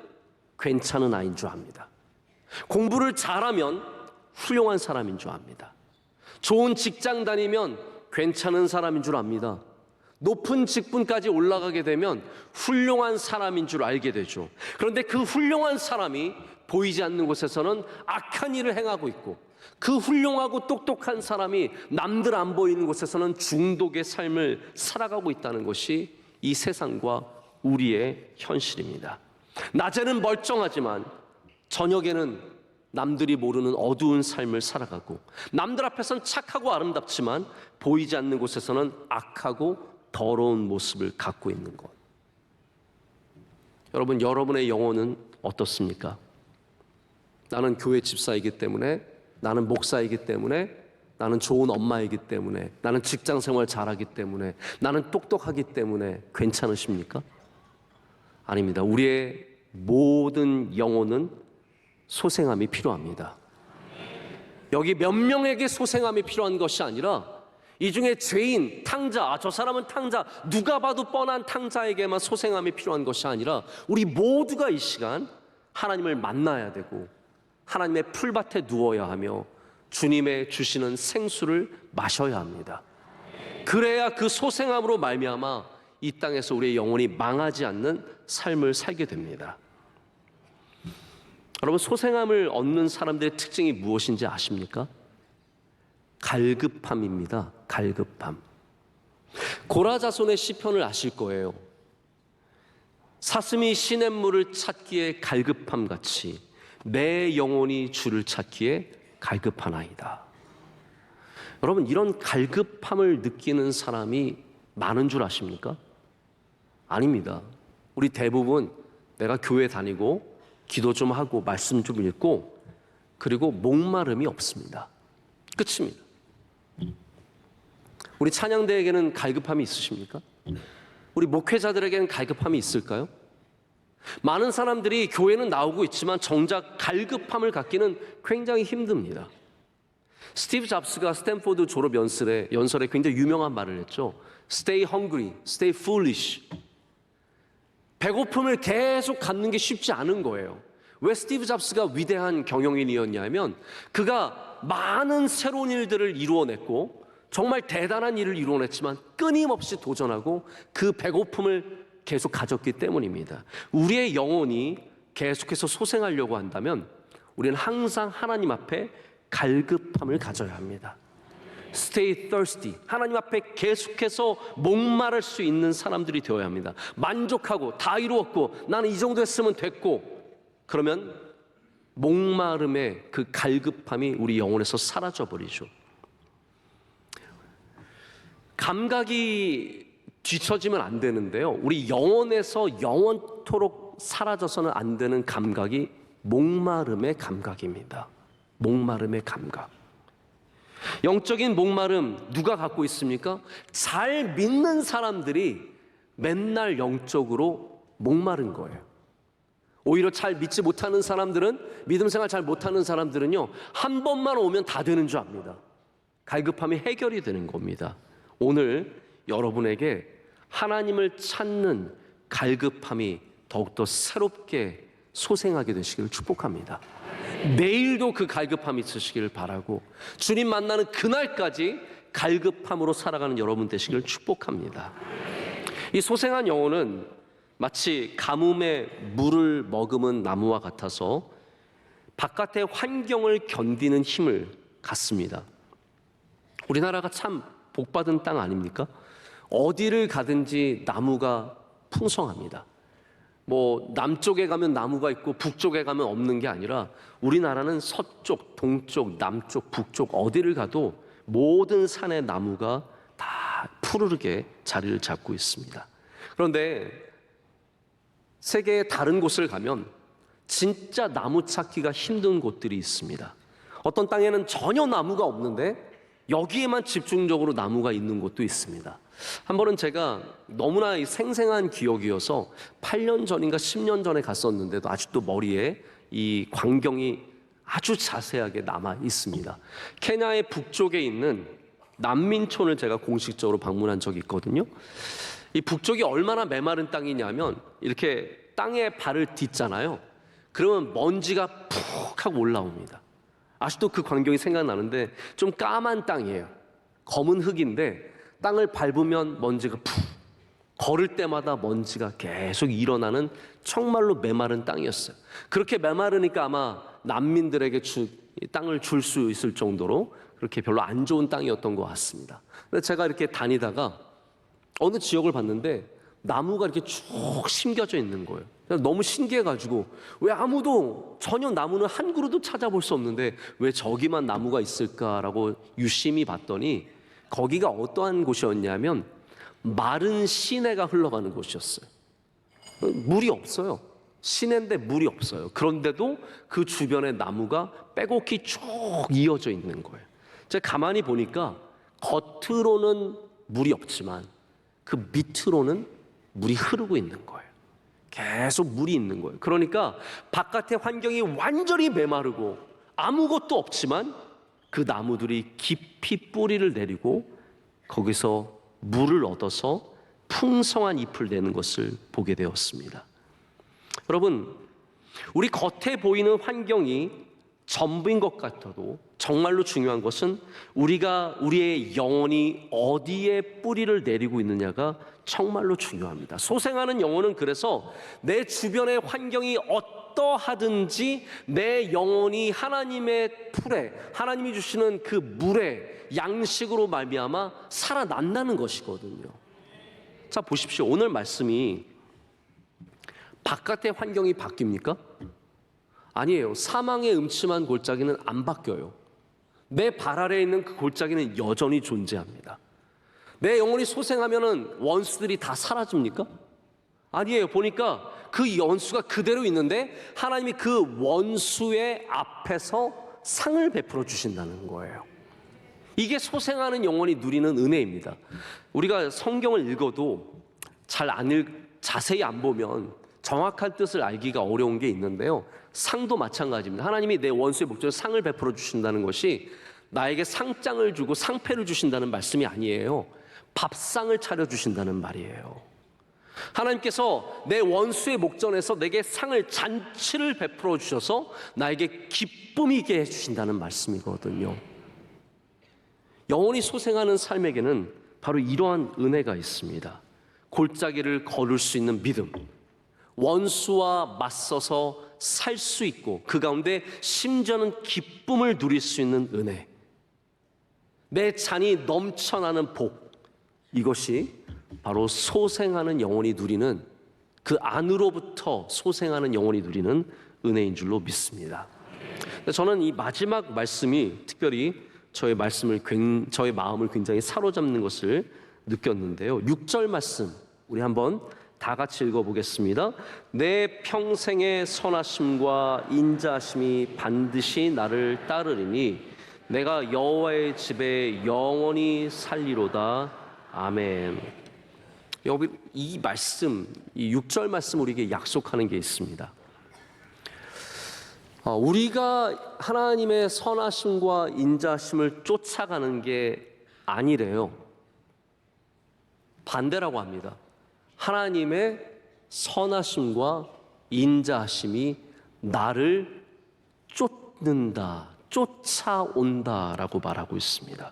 괜찮은 아이인 줄 압니다. 공부를 잘하면 훌륭한 사람인 줄 압니다. 좋은 직장 다니면 괜찮은 사람인 줄 압니다. 높은 직분까지 올라가게 되면 훌륭한 사람인 줄 알게 되죠. 그런데 그 훌륭한 사람이 보이지 않는 곳에서는 악한 일을 행하고 있고, 그 훌륭하고 똑똑한 사람이 남들 안 보이는 곳에서는 중독의 삶을 살아가고 있다는 것이 이 세상과 우리의 현실입니다. 낮에는 멀쩡하지만 저녁에는 남들이 모르는 어두운 삶을 살아가고, 남들 앞에서는 착하고 아름답지만 보이지 않는 곳에서는 악하고 더러운 모습을 갖고 있는 것. 여러분, 여러분의 영혼은 어떻습니까? 나는 교회 집사이기 때문에, 나는 목사이기 때문에, 나는 좋은 엄마이기 때문에, 나는 직장 생활 잘하기 때문에, 나는 똑똑하기 때문에 괜찮으십니까? 아닙니다. 우리의 모든 영혼은 소생함이 필요합니다. 여기 몇 명에게 소생함이 필요한 것이 아니라 이 중에 죄인, 탕자, 저 사람은 탕자, 누가 봐도 뻔한 탕자에게만 소생함이 필요한 것이 아니라 우리 모두가 이 시간 하나님을 만나야 되고 하나님의 풀밭에 누워야 하며 주님의 주시는 생수를 마셔야 합니다. 그래야 그 소생함으로 말미암아 이 땅에서 우리의 영혼이 망하지 않는 삶을 살게 됩니다. 여러분, 소생함을 얻는 사람들의 특징이 무엇인지 아십니까? 갈급함입니다. 갈급함. 고라자손의 시편을 아실 거예요. 사슴이 시냇물을 찾기에 갈급함 같이 내 영혼이 주를 찾기에 갈급하나이다. 여러분, 이런 갈급함을 느끼는 사람이 많은 줄 아십니까? 아닙니다. 우리 대부분 내가 교회 다니고 기도 좀 하고 말씀 좀 읽고 그리고 목마름이 없습니다. 끝입니다. 우리 찬양대에게는 갈급함이 있으십니까? 우리 목회자들에게는 갈급함이 있을까요? 많은 사람들이 교회는 나오고 있지만 정작 갈급함을 갖기는 굉장히 힘듭니다. 스티브 잡스가 스탠포드 졸업 연설에 굉장히 유명한 말을 했죠. Stay hungry, stay foolish. 배고픔을 계속 갖는 게 쉽지 않은 거예요. 왜 스티브 잡스가 위대한 경영인이었냐면 그가 많은 새로운 일들을 이루어냈고 정말 대단한 일을 이루어냈지만 끊임없이 도전하고 그 배고픔을 계속 가졌기 때문입니다. 우리의 영혼이 계속해서 소생하려고 한다면 우리는 항상 하나님 앞에 갈급함을 가져야 합니다. Stay thirsty. 하나님 앞에 계속해서 목마를 수 있는 사람들이 되어야 합니다. 만족하고 다 이루었고 나는 이 정도 했으면 됐고 그러면 목마름의 그 갈급함이 우리 영혼에서 사라져버리죠. 감각이 뒤처지면 안 되는데요. 우리 영혼에서 영원토록 사라져서는 안 되는 감각이 목마름의 감각입니다. 목마름의 감각. 영적인 목마름 누가 갖고 있습니까? 잘 믿는 사람들이 맨날 영적으로 목마른 거예요. 오히려 잘 믿지 못하는 사람들은, 믿음 생활 잘 못하는 사람들은요, 한 번만 오면 다 되는 줄 압니다. 갈급함이 해결이 되는 겁니다. 오늘 여러분에게 하나님을 찾는 갈급함이 더욱더 새롭게 소생하게 되시기를 축복합니다. 내일도 그 갈급함이 있으시기를 바라고 주님 만나는 그날까지 갈급함으로 살아가는 여러분 되시기를 축복합니다. 이 소생한 영혼은 마치 가뭄에 물을 머금은 나무와 같아서 바깥의 환경을 견디는 힘을 갖습니다. 우리나라가 참 복받은 땅 아닙니까? 어디를 가든지 나무가 풍성합니다. 뭐 남쪽에 가면 나무가 있고 북쪽에 가면 없는 게 아니라 우리나라는 서쪽, 동쪽, 남쪽, 북쪽 어디를 가도 모든 산의 나무가 다 푸르르게 자리를 잡고 있습니다. 그런데 세계의 다른 곳을 가면 진짜 나무 찾기가 힘든 곳들이 있습니다. 어떤 땅에는 전혀 나무가 없는데 여기에만 집중적으로 나무가 있는 곳도 있습니다. 한 번은 제가 너무나 생생한 기억이어서 8년 전인가 10년 전에 갔었는데도 아직도 머리에 이 광경이 아주 자세하게 남아 있습니다. 케냐의 북쪽에 있는 난민촌을 제가 공식적으로 방문한 적이 있거든요. 이 북쪽이 얼마나 메마른 땅이냐면 이렇게 땅에 발을 딛잖아요. 그러면 먼지가 푹 하고 올라옵니다. 아직도 그 광경이 생각나는데 좀 까만 땅이에요. 검은 흙인데 땅을 밟으면 먼지가 푹, 걸을 때마다 먼지가 계속 일어나는 정말로 메마른 땅이었어요. 그렇게 메마르니까 아마 난민들에게 땅을 줄 수 있을 정도로 그렇게 별로 안 좋은 땅이었던 것 같습니다. 근데 제가 이렇게 다니다가 어느 지역을 봤는데 나무가 이렇게 쭉 심겨져 있는 거예요. 너무 신기해가지고 왜 아무도 전혀 나무는 한 그루도 찾아볼 수 없는데 왜 저기만 나무가 있을까라고 유심히 봤더니 거기가 어떠한 곳이었냐면 마른 시내가 흘러가는 곳이었어요. 물이 없어요. 시내인데 물이 없어요. 그런데도 그 주변에 나무가 빼곡히 쭉 이어져 있는 거예요. 제가 가만히 보니까 겉으로는 물이 없지만 그 밑으로는 물이 흐르고 있는 거예요. 계속 물이 있는 거예요. 그러니까 바깥의 환경이 완전히 메마르고 아무것도 없지만 그 나무들이 깊이 뿌리를 내리고 거기서 물을 얻어서 풍성한 잎을 내는 것을 보게 되었습니다. 여러분, 우리 겉에 보이는 환경이 전부인 것 같아도 정말로 중요한 것은 우리의 영혼이 어디에 뿌리를 내리고 있느냐가 정말로 중요합니다. 소생하는 영혼은 그래서 내 주변의 환경이 어떠하든지 내 영혼이 하나님의 풀에, 하나님이 주시는 그 물에 양식으로 말미암아 살아난다는 것이거든요. 자, 보십시오. 오늘 말씀이 바깥의 환경이 바뀝니까? 아니에요. 사망의 음침한 골짜기는 안 바뀌어요. 내 발 아래에 있는 그 골짜기는 여전히 존재합니다. 내 영혼이 소생하면은 원수들이 다 사라집니까? 아니에요. 보니까 그 원수가 그대로 있는데 하나님이 그 원수의 앞에서 상을 베풀어 주신다는 거예요. 이게 소생하는 영혼이 누리는 은혜입니다. 우리가 성경을 읽어도 자세히 안 보면 정확한 뜻을 알기가 어려운 게 있는데요. 상도 마찬가지입니다. 하나님이 내 원수의 목적으로 상을 베풀어 주신다는 것이 나에게 상장을 주고 상패를 주신다는 말씀이 아니에요. 밥상을 차려주신다는 말이에요. 하나님께서 내 원수의 목전에서 내게 상을 잔치를 베풀어 주셔서 나에게 기쁨이 있게 해주신다는 말씀이거든요. 영원히 소생하는 삶에게는 바로 이러한 은혜가 있습니다. 골짜기를 걸을 수 있는 믿음, 원수와 맞서서 살 수 있고 그 가운데 심지어는 기쁨을 누릴 수 있는 은혜, 내 잔이 넘쳐나는 복, 이것이 바로 소생하는 영혼이 누리는, 그 안으로부터 소생하는 영혼이 누리는 은혜인 줄로 믿습니다. 저는 이 마지막 말씀이 특별히 저의 마음을 굉장히 사로잡는 것을 느꼈는데요. 6절 말씀 우리 한번 다 같이 읽어보겠습니다. 내 평생의 선하심과 인자하심이 반드시 나를 따르리니 내가 여호와의 집에 영원히 살리로다. 아멘. 여기 이 말씀, 이 6절 말씀 우리에게 약속하는 게 있습니다. 우리가 하나님의 선하심과 인자하심을 쫓아가는 게 아니래요. 반대라고 합니다. 하나님의 선하심과 인자하심이 나를 쫓는다, 쫓아온다라고 말하고 있습니다.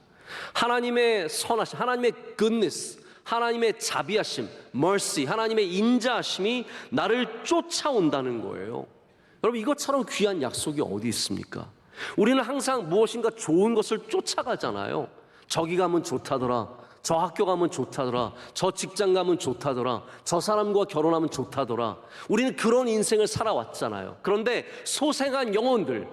하나님의 선하심, 하나님의 goodness, 하나님의 자비하심, mercy, 하나님의 인자하심이 나를 쫓아온다는 거예요. 여러분, 이것처럼 귀한 약속이 어디 있습니까? 우리는 항상 무엇인가 좋은 것을 쫓아가잖아요. 저기 가면 좋다더라, 저 학교 가면 좋다더라, 저 직장 가면 좋다더라, 저 사람과 결혼하면 좋다더라. 우리는 그런 인생을 살아왔잖아요. 그런데 소생한 영혼들,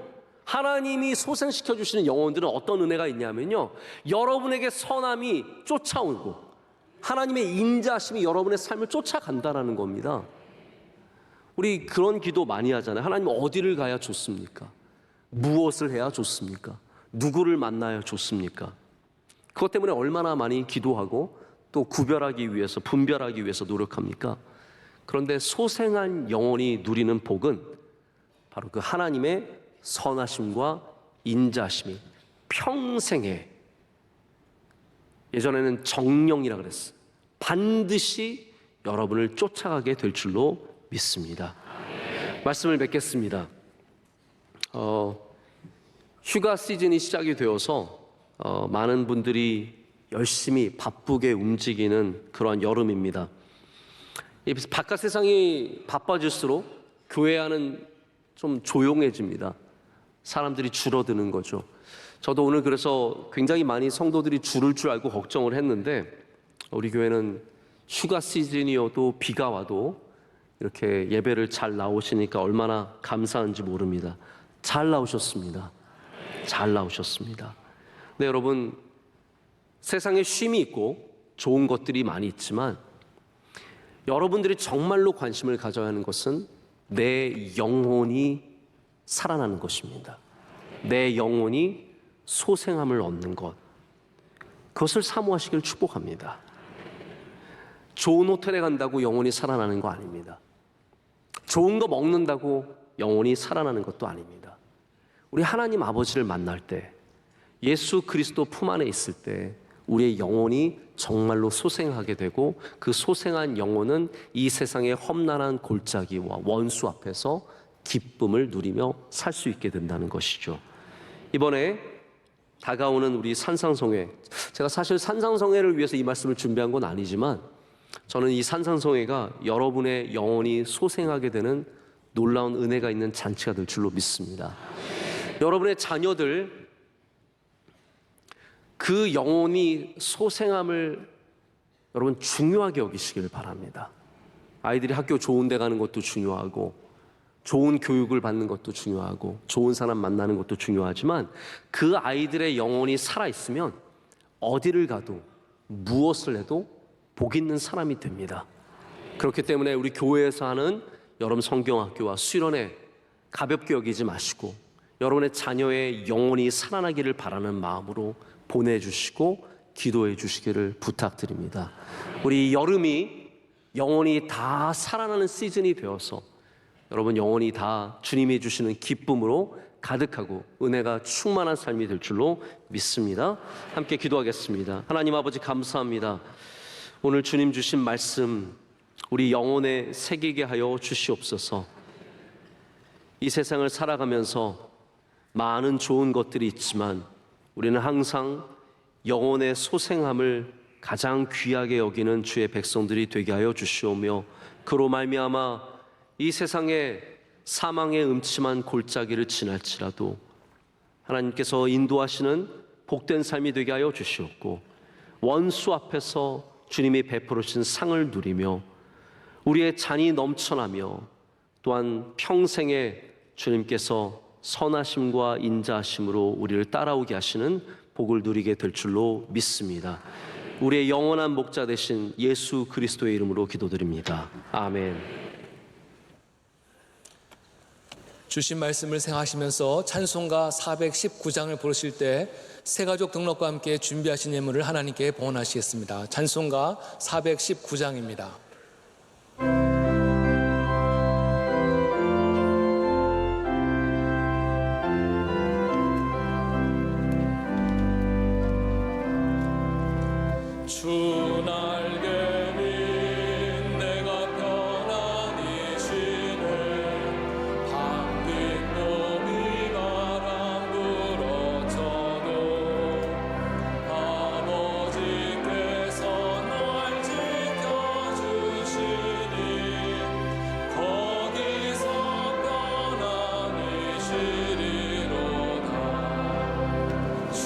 하나님이 소생시켜 주시는 영혼들은 어떤 은혜가 있냐면요, 여러분에게 선함이 쫓아오고 하나님의 인자하심이 여러분의 삶을 쫓아간다는 겁니다. 우리 그런 기도 많이 하잖아요. 하나님, 어디를 가야 좋습니까? 무엇을 해야 좋습니까? 누구를 만나야 좋습니까? 그것 때문에 얼마나 많이 기도하고 또 구별하기 위해서, 분별하기 위해서 노력합니까? 그런데 소생한 영혼이 누리는 복은 바로 그 하나님의 선하심과 인자하심이 평생에, 예전에는 정령이라 그랬어요, 반드시 여러분을 쫓아가게 될 줄로 믿습니다. 말씀을 맺겠습니다. 휴가 시즌이 시작이 되어서 많은 분들이 열심히 바쁘게 움직이는 그러한 여름입니다. 바깥 세상이 바빠질수록 교회 안은 좀 조용해집니다. 사람들이 줄어드는 거죠. 저도 오늘 그래서 굉장히 많이 성도들이 줄을 줄 알고 걱정을 했는데, 우리 교회는 휴가 시즌이어도 비가 와도 이렇게 예배를 잘 나오시니까 얼마나 감사한지 모릅니다. 잘 나오셨습니다. 잘 나오셨습니다. 네, 여러분, 세상에 쉼이 있고 좋은 것들이 많이 있지만 여러분들이 정말로 관심을 가져야 하는 것은 내 영혼이 살아나는 것입니다. 내 영혼이 소생함을 얻는 것, 그것을 사모하시길 축복합니다. 좋은 호텔에 간다고 영혼이 살아나는 거 아닙니다. 좋은 거 먹는다고 영혼이 살아나는 것도 아닙니다. 우리 하나님 아버지를 만날 때, 예수 그리스도 품 안에 있을 때 우리의 영혼이 정말로 소생하게 되고, 그 소생한 영혼은 이 세상의 험난한 골짜기와 원수 앞에서 기쁨을 누리며 살 수 있게 된다는 것이죠. 이번에 다가오는 우리 산상송회, 제가 사실 산상송회를 위해서 이 말씀을 준비한 건 아니지만 저는 이 산상송회가 여러분의 영혼이 소생하게 되는 놀라운 은혜가 있는 잔치가 될 줄로 믿습니다. 여러분의 자녀들, 그 영혼이 소생함을 여러분 중요하게 여기시길 바랍니다. 아이들이 학교 좋은 데 가는 것도 중요하고, 좋은 교육을 받는 것도 중요하고, 좋은 사람 만나는 것도 중요하지만 그 아이들의 영혼이 살아있으면 어디를 가도 무엇을 해도 복 있는 사람이 됩니다. 그렇기 때문에 우리 교회에서 하는 여러분 성경학교와 수련회 가볍게 여기지 마시고 여러분의 자녀의 영혼이 살아나기를 바라는 마음으로 보내주시고 기도해 주시기를 부탁드립니다. 우리 여름이 영혼이 다 살아나는 시즌이 되어서 여러분 영혼이 다 주님이 주시는 기쁨으로 가득하고 은혜가 충만한 삶이 될 줄로 믿습니다. 함께 기도하겠습니다. 하나님 아버지, 감사합니다. 오늘 주님 주신 말씀, 우리 영혼에 새기게 하여 주시옵소서. 이 세상을 살아가면서 많은 좋은 것들이 있지만 우리는 항상 영혼의 소생함을 가장 귀하게 여기는 주의 백성들이 되게 하여 주시오며, 그로 말미암아 이 세상에 사망의 음침한 골짜기를 지날지라도 하나님께서 인도하시는 복된 삶이 되게 하여 주시옵고, 원수 앞에서 주님이 베풀어 주신 상을 누리며 우리의 잔이 넘쳐나며, 또한 평생에 주님께서 선하심과 인자하심으로 우리를 따라오게 하시는 복을 누리게 될 줄로 믿습니다. 우리의 영원한 목자 되신 예수 그리스도의 이름으로 기도드립니다. 아멘. 주신 말씀을 생각하시면서 찬송가 419장을 부르실 때 새가족 등록과 함께 준비하신 예물을 하나님께 봉헌하시겠습니다. 찬송가 419장입니다. 주 날개민 내가 편안히 쉬는 밤빛 봄이 바람 불어쳐도 아버지께서 날 지켜주시니 거기서 편안히 쉬리로다. 주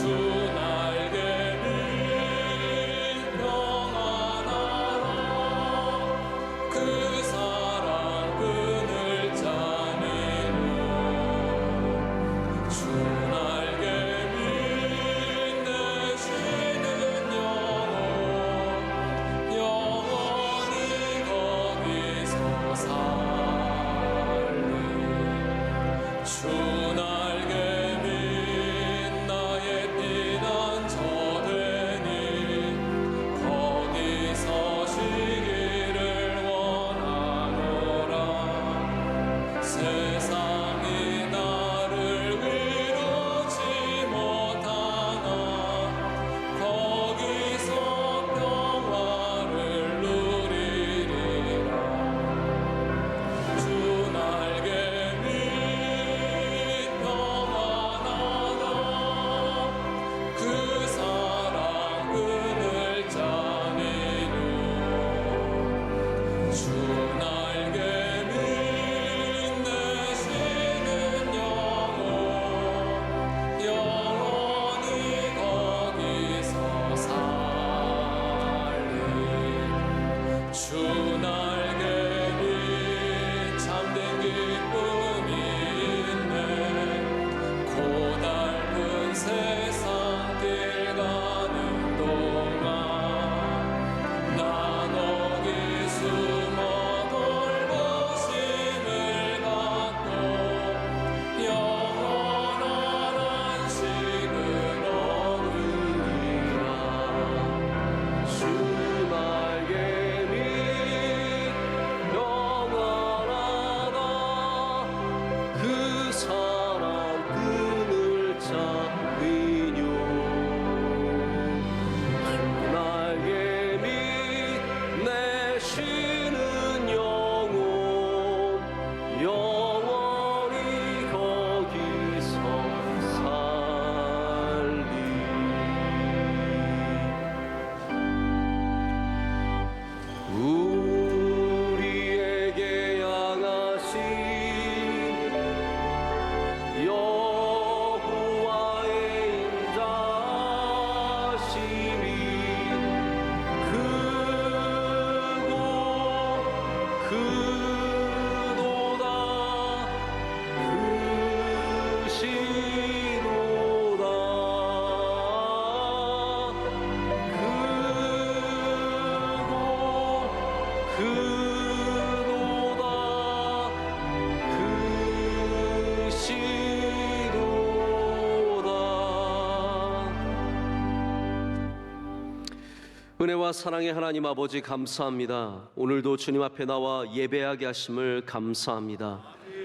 은혜와 사랑의 하나님 아버지 감사합니다. 오늘도 주님 앞에 나와 예배하게 하심을 감사합니다.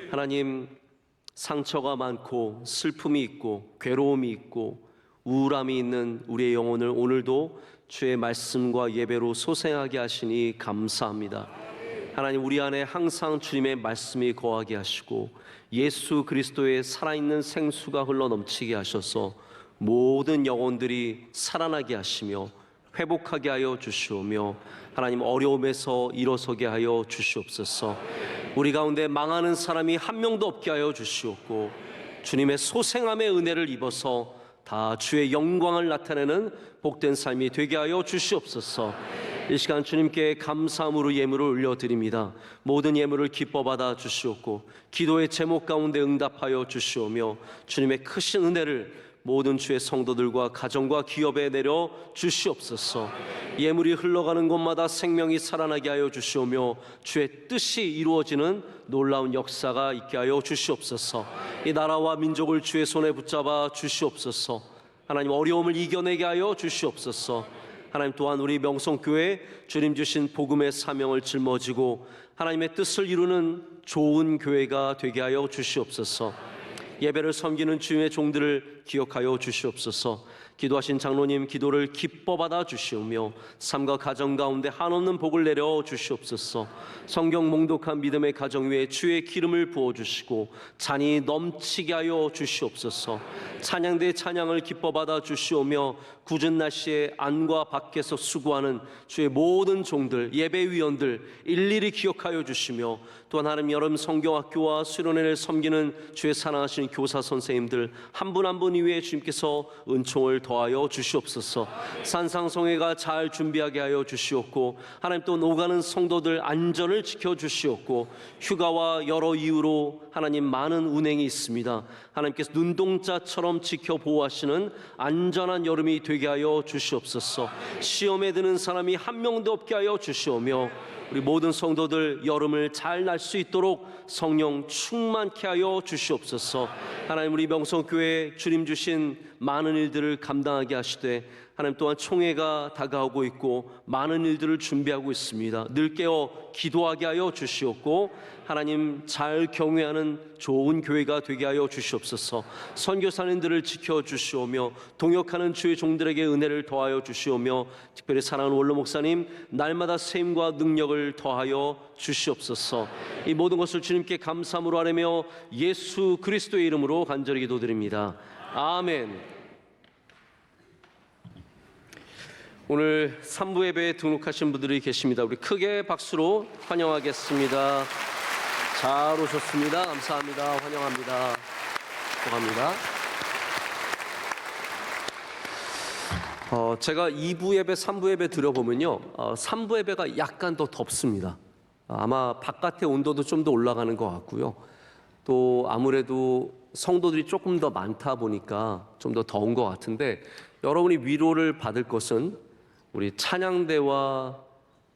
하나님, 상처가 많고 슬픔이 있고 괴로움이 있고 우울함이 있는 우리의 영혼을 오늘도 주의 말씀과 예배로 소생하게 하시니 감사합니다. 하나님, 우리 안에 항상 주님의 말씀이 거하게 하시고 예수 그리스도의 살아있는 생수가 흘러넘치게 하셔서 모든 영혼들이 살아나게 하시며 회복하게 하여 주시오며, 하나님, 어려움에서 일어서게 하여 주시옵소서. 우리 가운데 망하는 사람이 한 명도 없게 하여 주시옵고, 주님의 소생함의 은혜를 입어서 다 주의 영광을 나타내는 복된 삶이 되게 하여 주시옵소서. 이 시간 주님께 감사함으로 예물을 올려드립니다. 모든 예물을 기뻐 받아 주시옵고 기도의 제목 가운데 응답하여 주시오며, 주님의 크신 은혜를 모든 주의 성도들과 가정과 기업에 내려 주시옵소서. 예물이 흘러가는 곳마다 생명이 살아나게 하여 주시오며 주의 뜻이 이루어지는 놀라운 역사가 있게 하여 주시옵소서. 이 나라와 민족을 주의 손에 붙잡아 주시옵소서. 하나님, 어려움을 이겨내게 하여 주시옵소서. 하나님, 또한 우리 명성교회 주님 주신 복음의 사명을 짊어지고 하나님의 뜻을 이루는 좋은 교회가 되게 하여 주시옵소서. 예배를 섬기는 주님의 종들을 기억하여 주시옵소서. 기도하신 장로님 기도를 기뻐 받아 주시오며 삶과 가정 가운데 한없는 복을 내려 주시옵소서. 성경 몽독한 믿음의 가정 위에 주의 기름을 부어 주시고 잔이 넘치게 하여 주시옵소서. 찬양대 찬양을 기뻐 받아 주시오며 굳은 날씨에 안과 밖에서 수고하는 주의 모든 종들, 예배위원들 일일이 기억하여 주시며, 또한 하나님, 여름 성경학교와 수련회를 섬기는 주의 사랑하신 교사 선생님들 한 분 한 분 위에 주님께서 은총을 더하여 주시옵소서. 산상송회가 잘 준비하게 하여 주시옵고, 하나님, 또 오가는 성도들 안전을 지켜주시옵고, 휴가와 여러 이유로 하나님 많은 운행이 있습니다. 하나님께서 눈동자처럼 지켜 보호하시는 안전한 여름이 되게 하여 주시옵소서. 시험에 드는 사람이 한 명도 없게 하여 주시오며, 우리 모든 성도들 여름을 잘 날 수 있도록 성령 충만케 하여 주시옵소서. 하나님, 우리 명성교회 주님 주신 많은 일들을 감당하게 하시되, 하나님, 또한 총회가 다가오고 있고 많은 일들을 준비하고 있습니다. 늘 깨어 기도하게 하여 주시옵고, 하나님, 잘 경외하는 좋은 교회가 되게 하여 주시옵소서. 선교사님들을 지켜주시오며 동역하는 주의 종들에게 은혜를 더하여 주시오며, 특별히 사랑하는 원로 목사님 날마다 세임과 능력을 더하여 주시옵소서. 이 모든 것을 주님께 감사함으로 아뢰며 예수 그리스도의 이름으로 간절히 기도드립니다. 아멘. 오늘 3부 예배에 등록하신 분들이 계십니다. 우리 크게 박수로 환영하겠습니다. 잘 오셨습니다. 감사합니다. 환영합니다. 고맙습니다. 제가 2부 예배, 3부 예배 들어보면요, 3부 예배가 약간 더 덥습니다. 아마 바깥의 온도도 좀 더 올라가는 것 같고요. 또 아무래도 성도들이 조금 더 많다 보니까 좀 더 더운 것 같은데, 여러분이 위로를 받을 것은 우리 찬양대와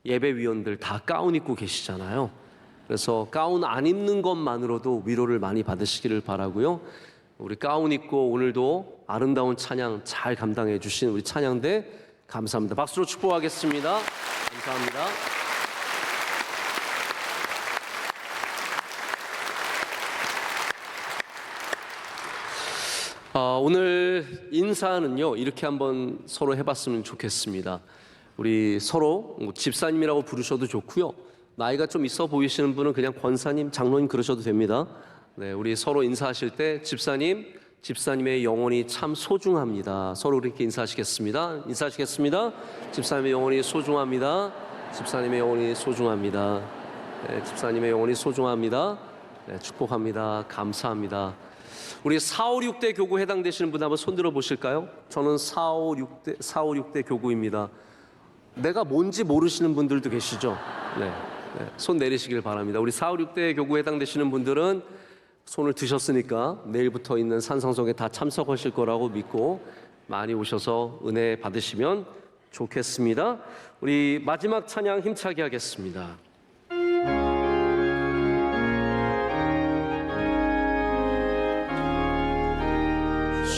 예배위원들 다 가운 입고 계시잖아요. 그래서 가운 안 입는 것만으로도 위로를 많이 받으시기를 바라고요. 우리 가운 입고 오늘도 아름다운 찬양 잘 감당해 주신 우리 찬양대 감사합니다. 박수로 축복하겠습니다. 감사합니다. 오늘 인사는요, 이렇게 한번 서로 해봤으면 좋겠습니다. 우리 서로 집사님이라고 부르셔도 좋고요, 나이가 좀 있어 보이시는 분은 그냥 권사님, 장로님 그러셔도 됩니다. 네, 우리 서로 인사하실 때 집사님, 집사님의 영혼이 참 소중합니다. 서로 그렇게 인사하시겠습니다. 인사하시겠습니다. 집사님의 영혼이 소중합니다. 집사님의 영혼이 소중합니다. 네, 집사님의 영혼이 소중합니다. 네, 축복합니다. 감사합니다. 우리 456대 교구 해당되시는 분 한번 손들어 보실까요? 저는 456대 교구입니다. 내가 뭔지 모르시는 분들도 계시죠? 네, 손 내리시길 바랍니다. 우리 456대 교구에 해당되시는 분들은 손을 드셨으니까 내일부터 있는 산상송에 다 참석하실 거라고 믿고 많이 오셔서 은혜 받으시면 좋겠습니다. 우리 마지막 찬양 힘차게 하겠습니다.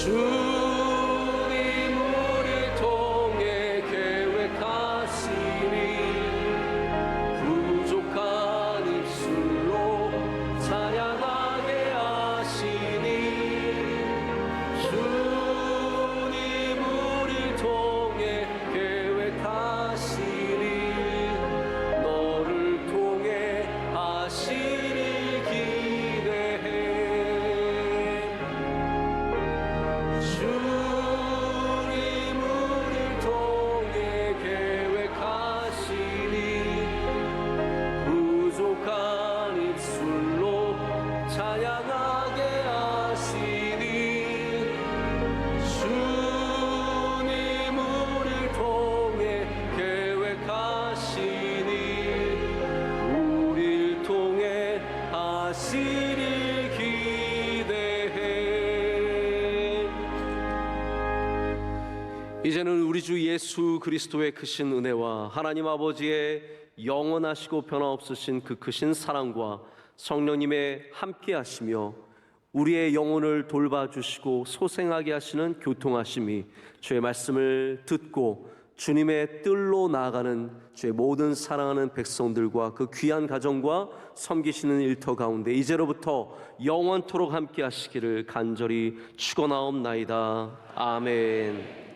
주님 우리를 통해 계획하시니 부족한 입술로 찬양하게 하시니, 주님 우리를 통해 계획하시니 너를 통해 이제는 우리 주 예수 그리스도의 크신 은혜와 하나님 아버지의 영원하시고 변화없으신 그 크신 사랑과 성령님의 함께하시며 우리의 영혼을 돌봐주시고 소생하게 하시는 교통하심이 주의 말씀을 듣고 주님의 뜰로 나아가는 주의 모든 사랑하는 백성들과 그 귀한 가정과 섬기시는 일터 가운데 이제로부터 영원토록 함께 하시기를 간절히 축원하옵나이다. 아멘.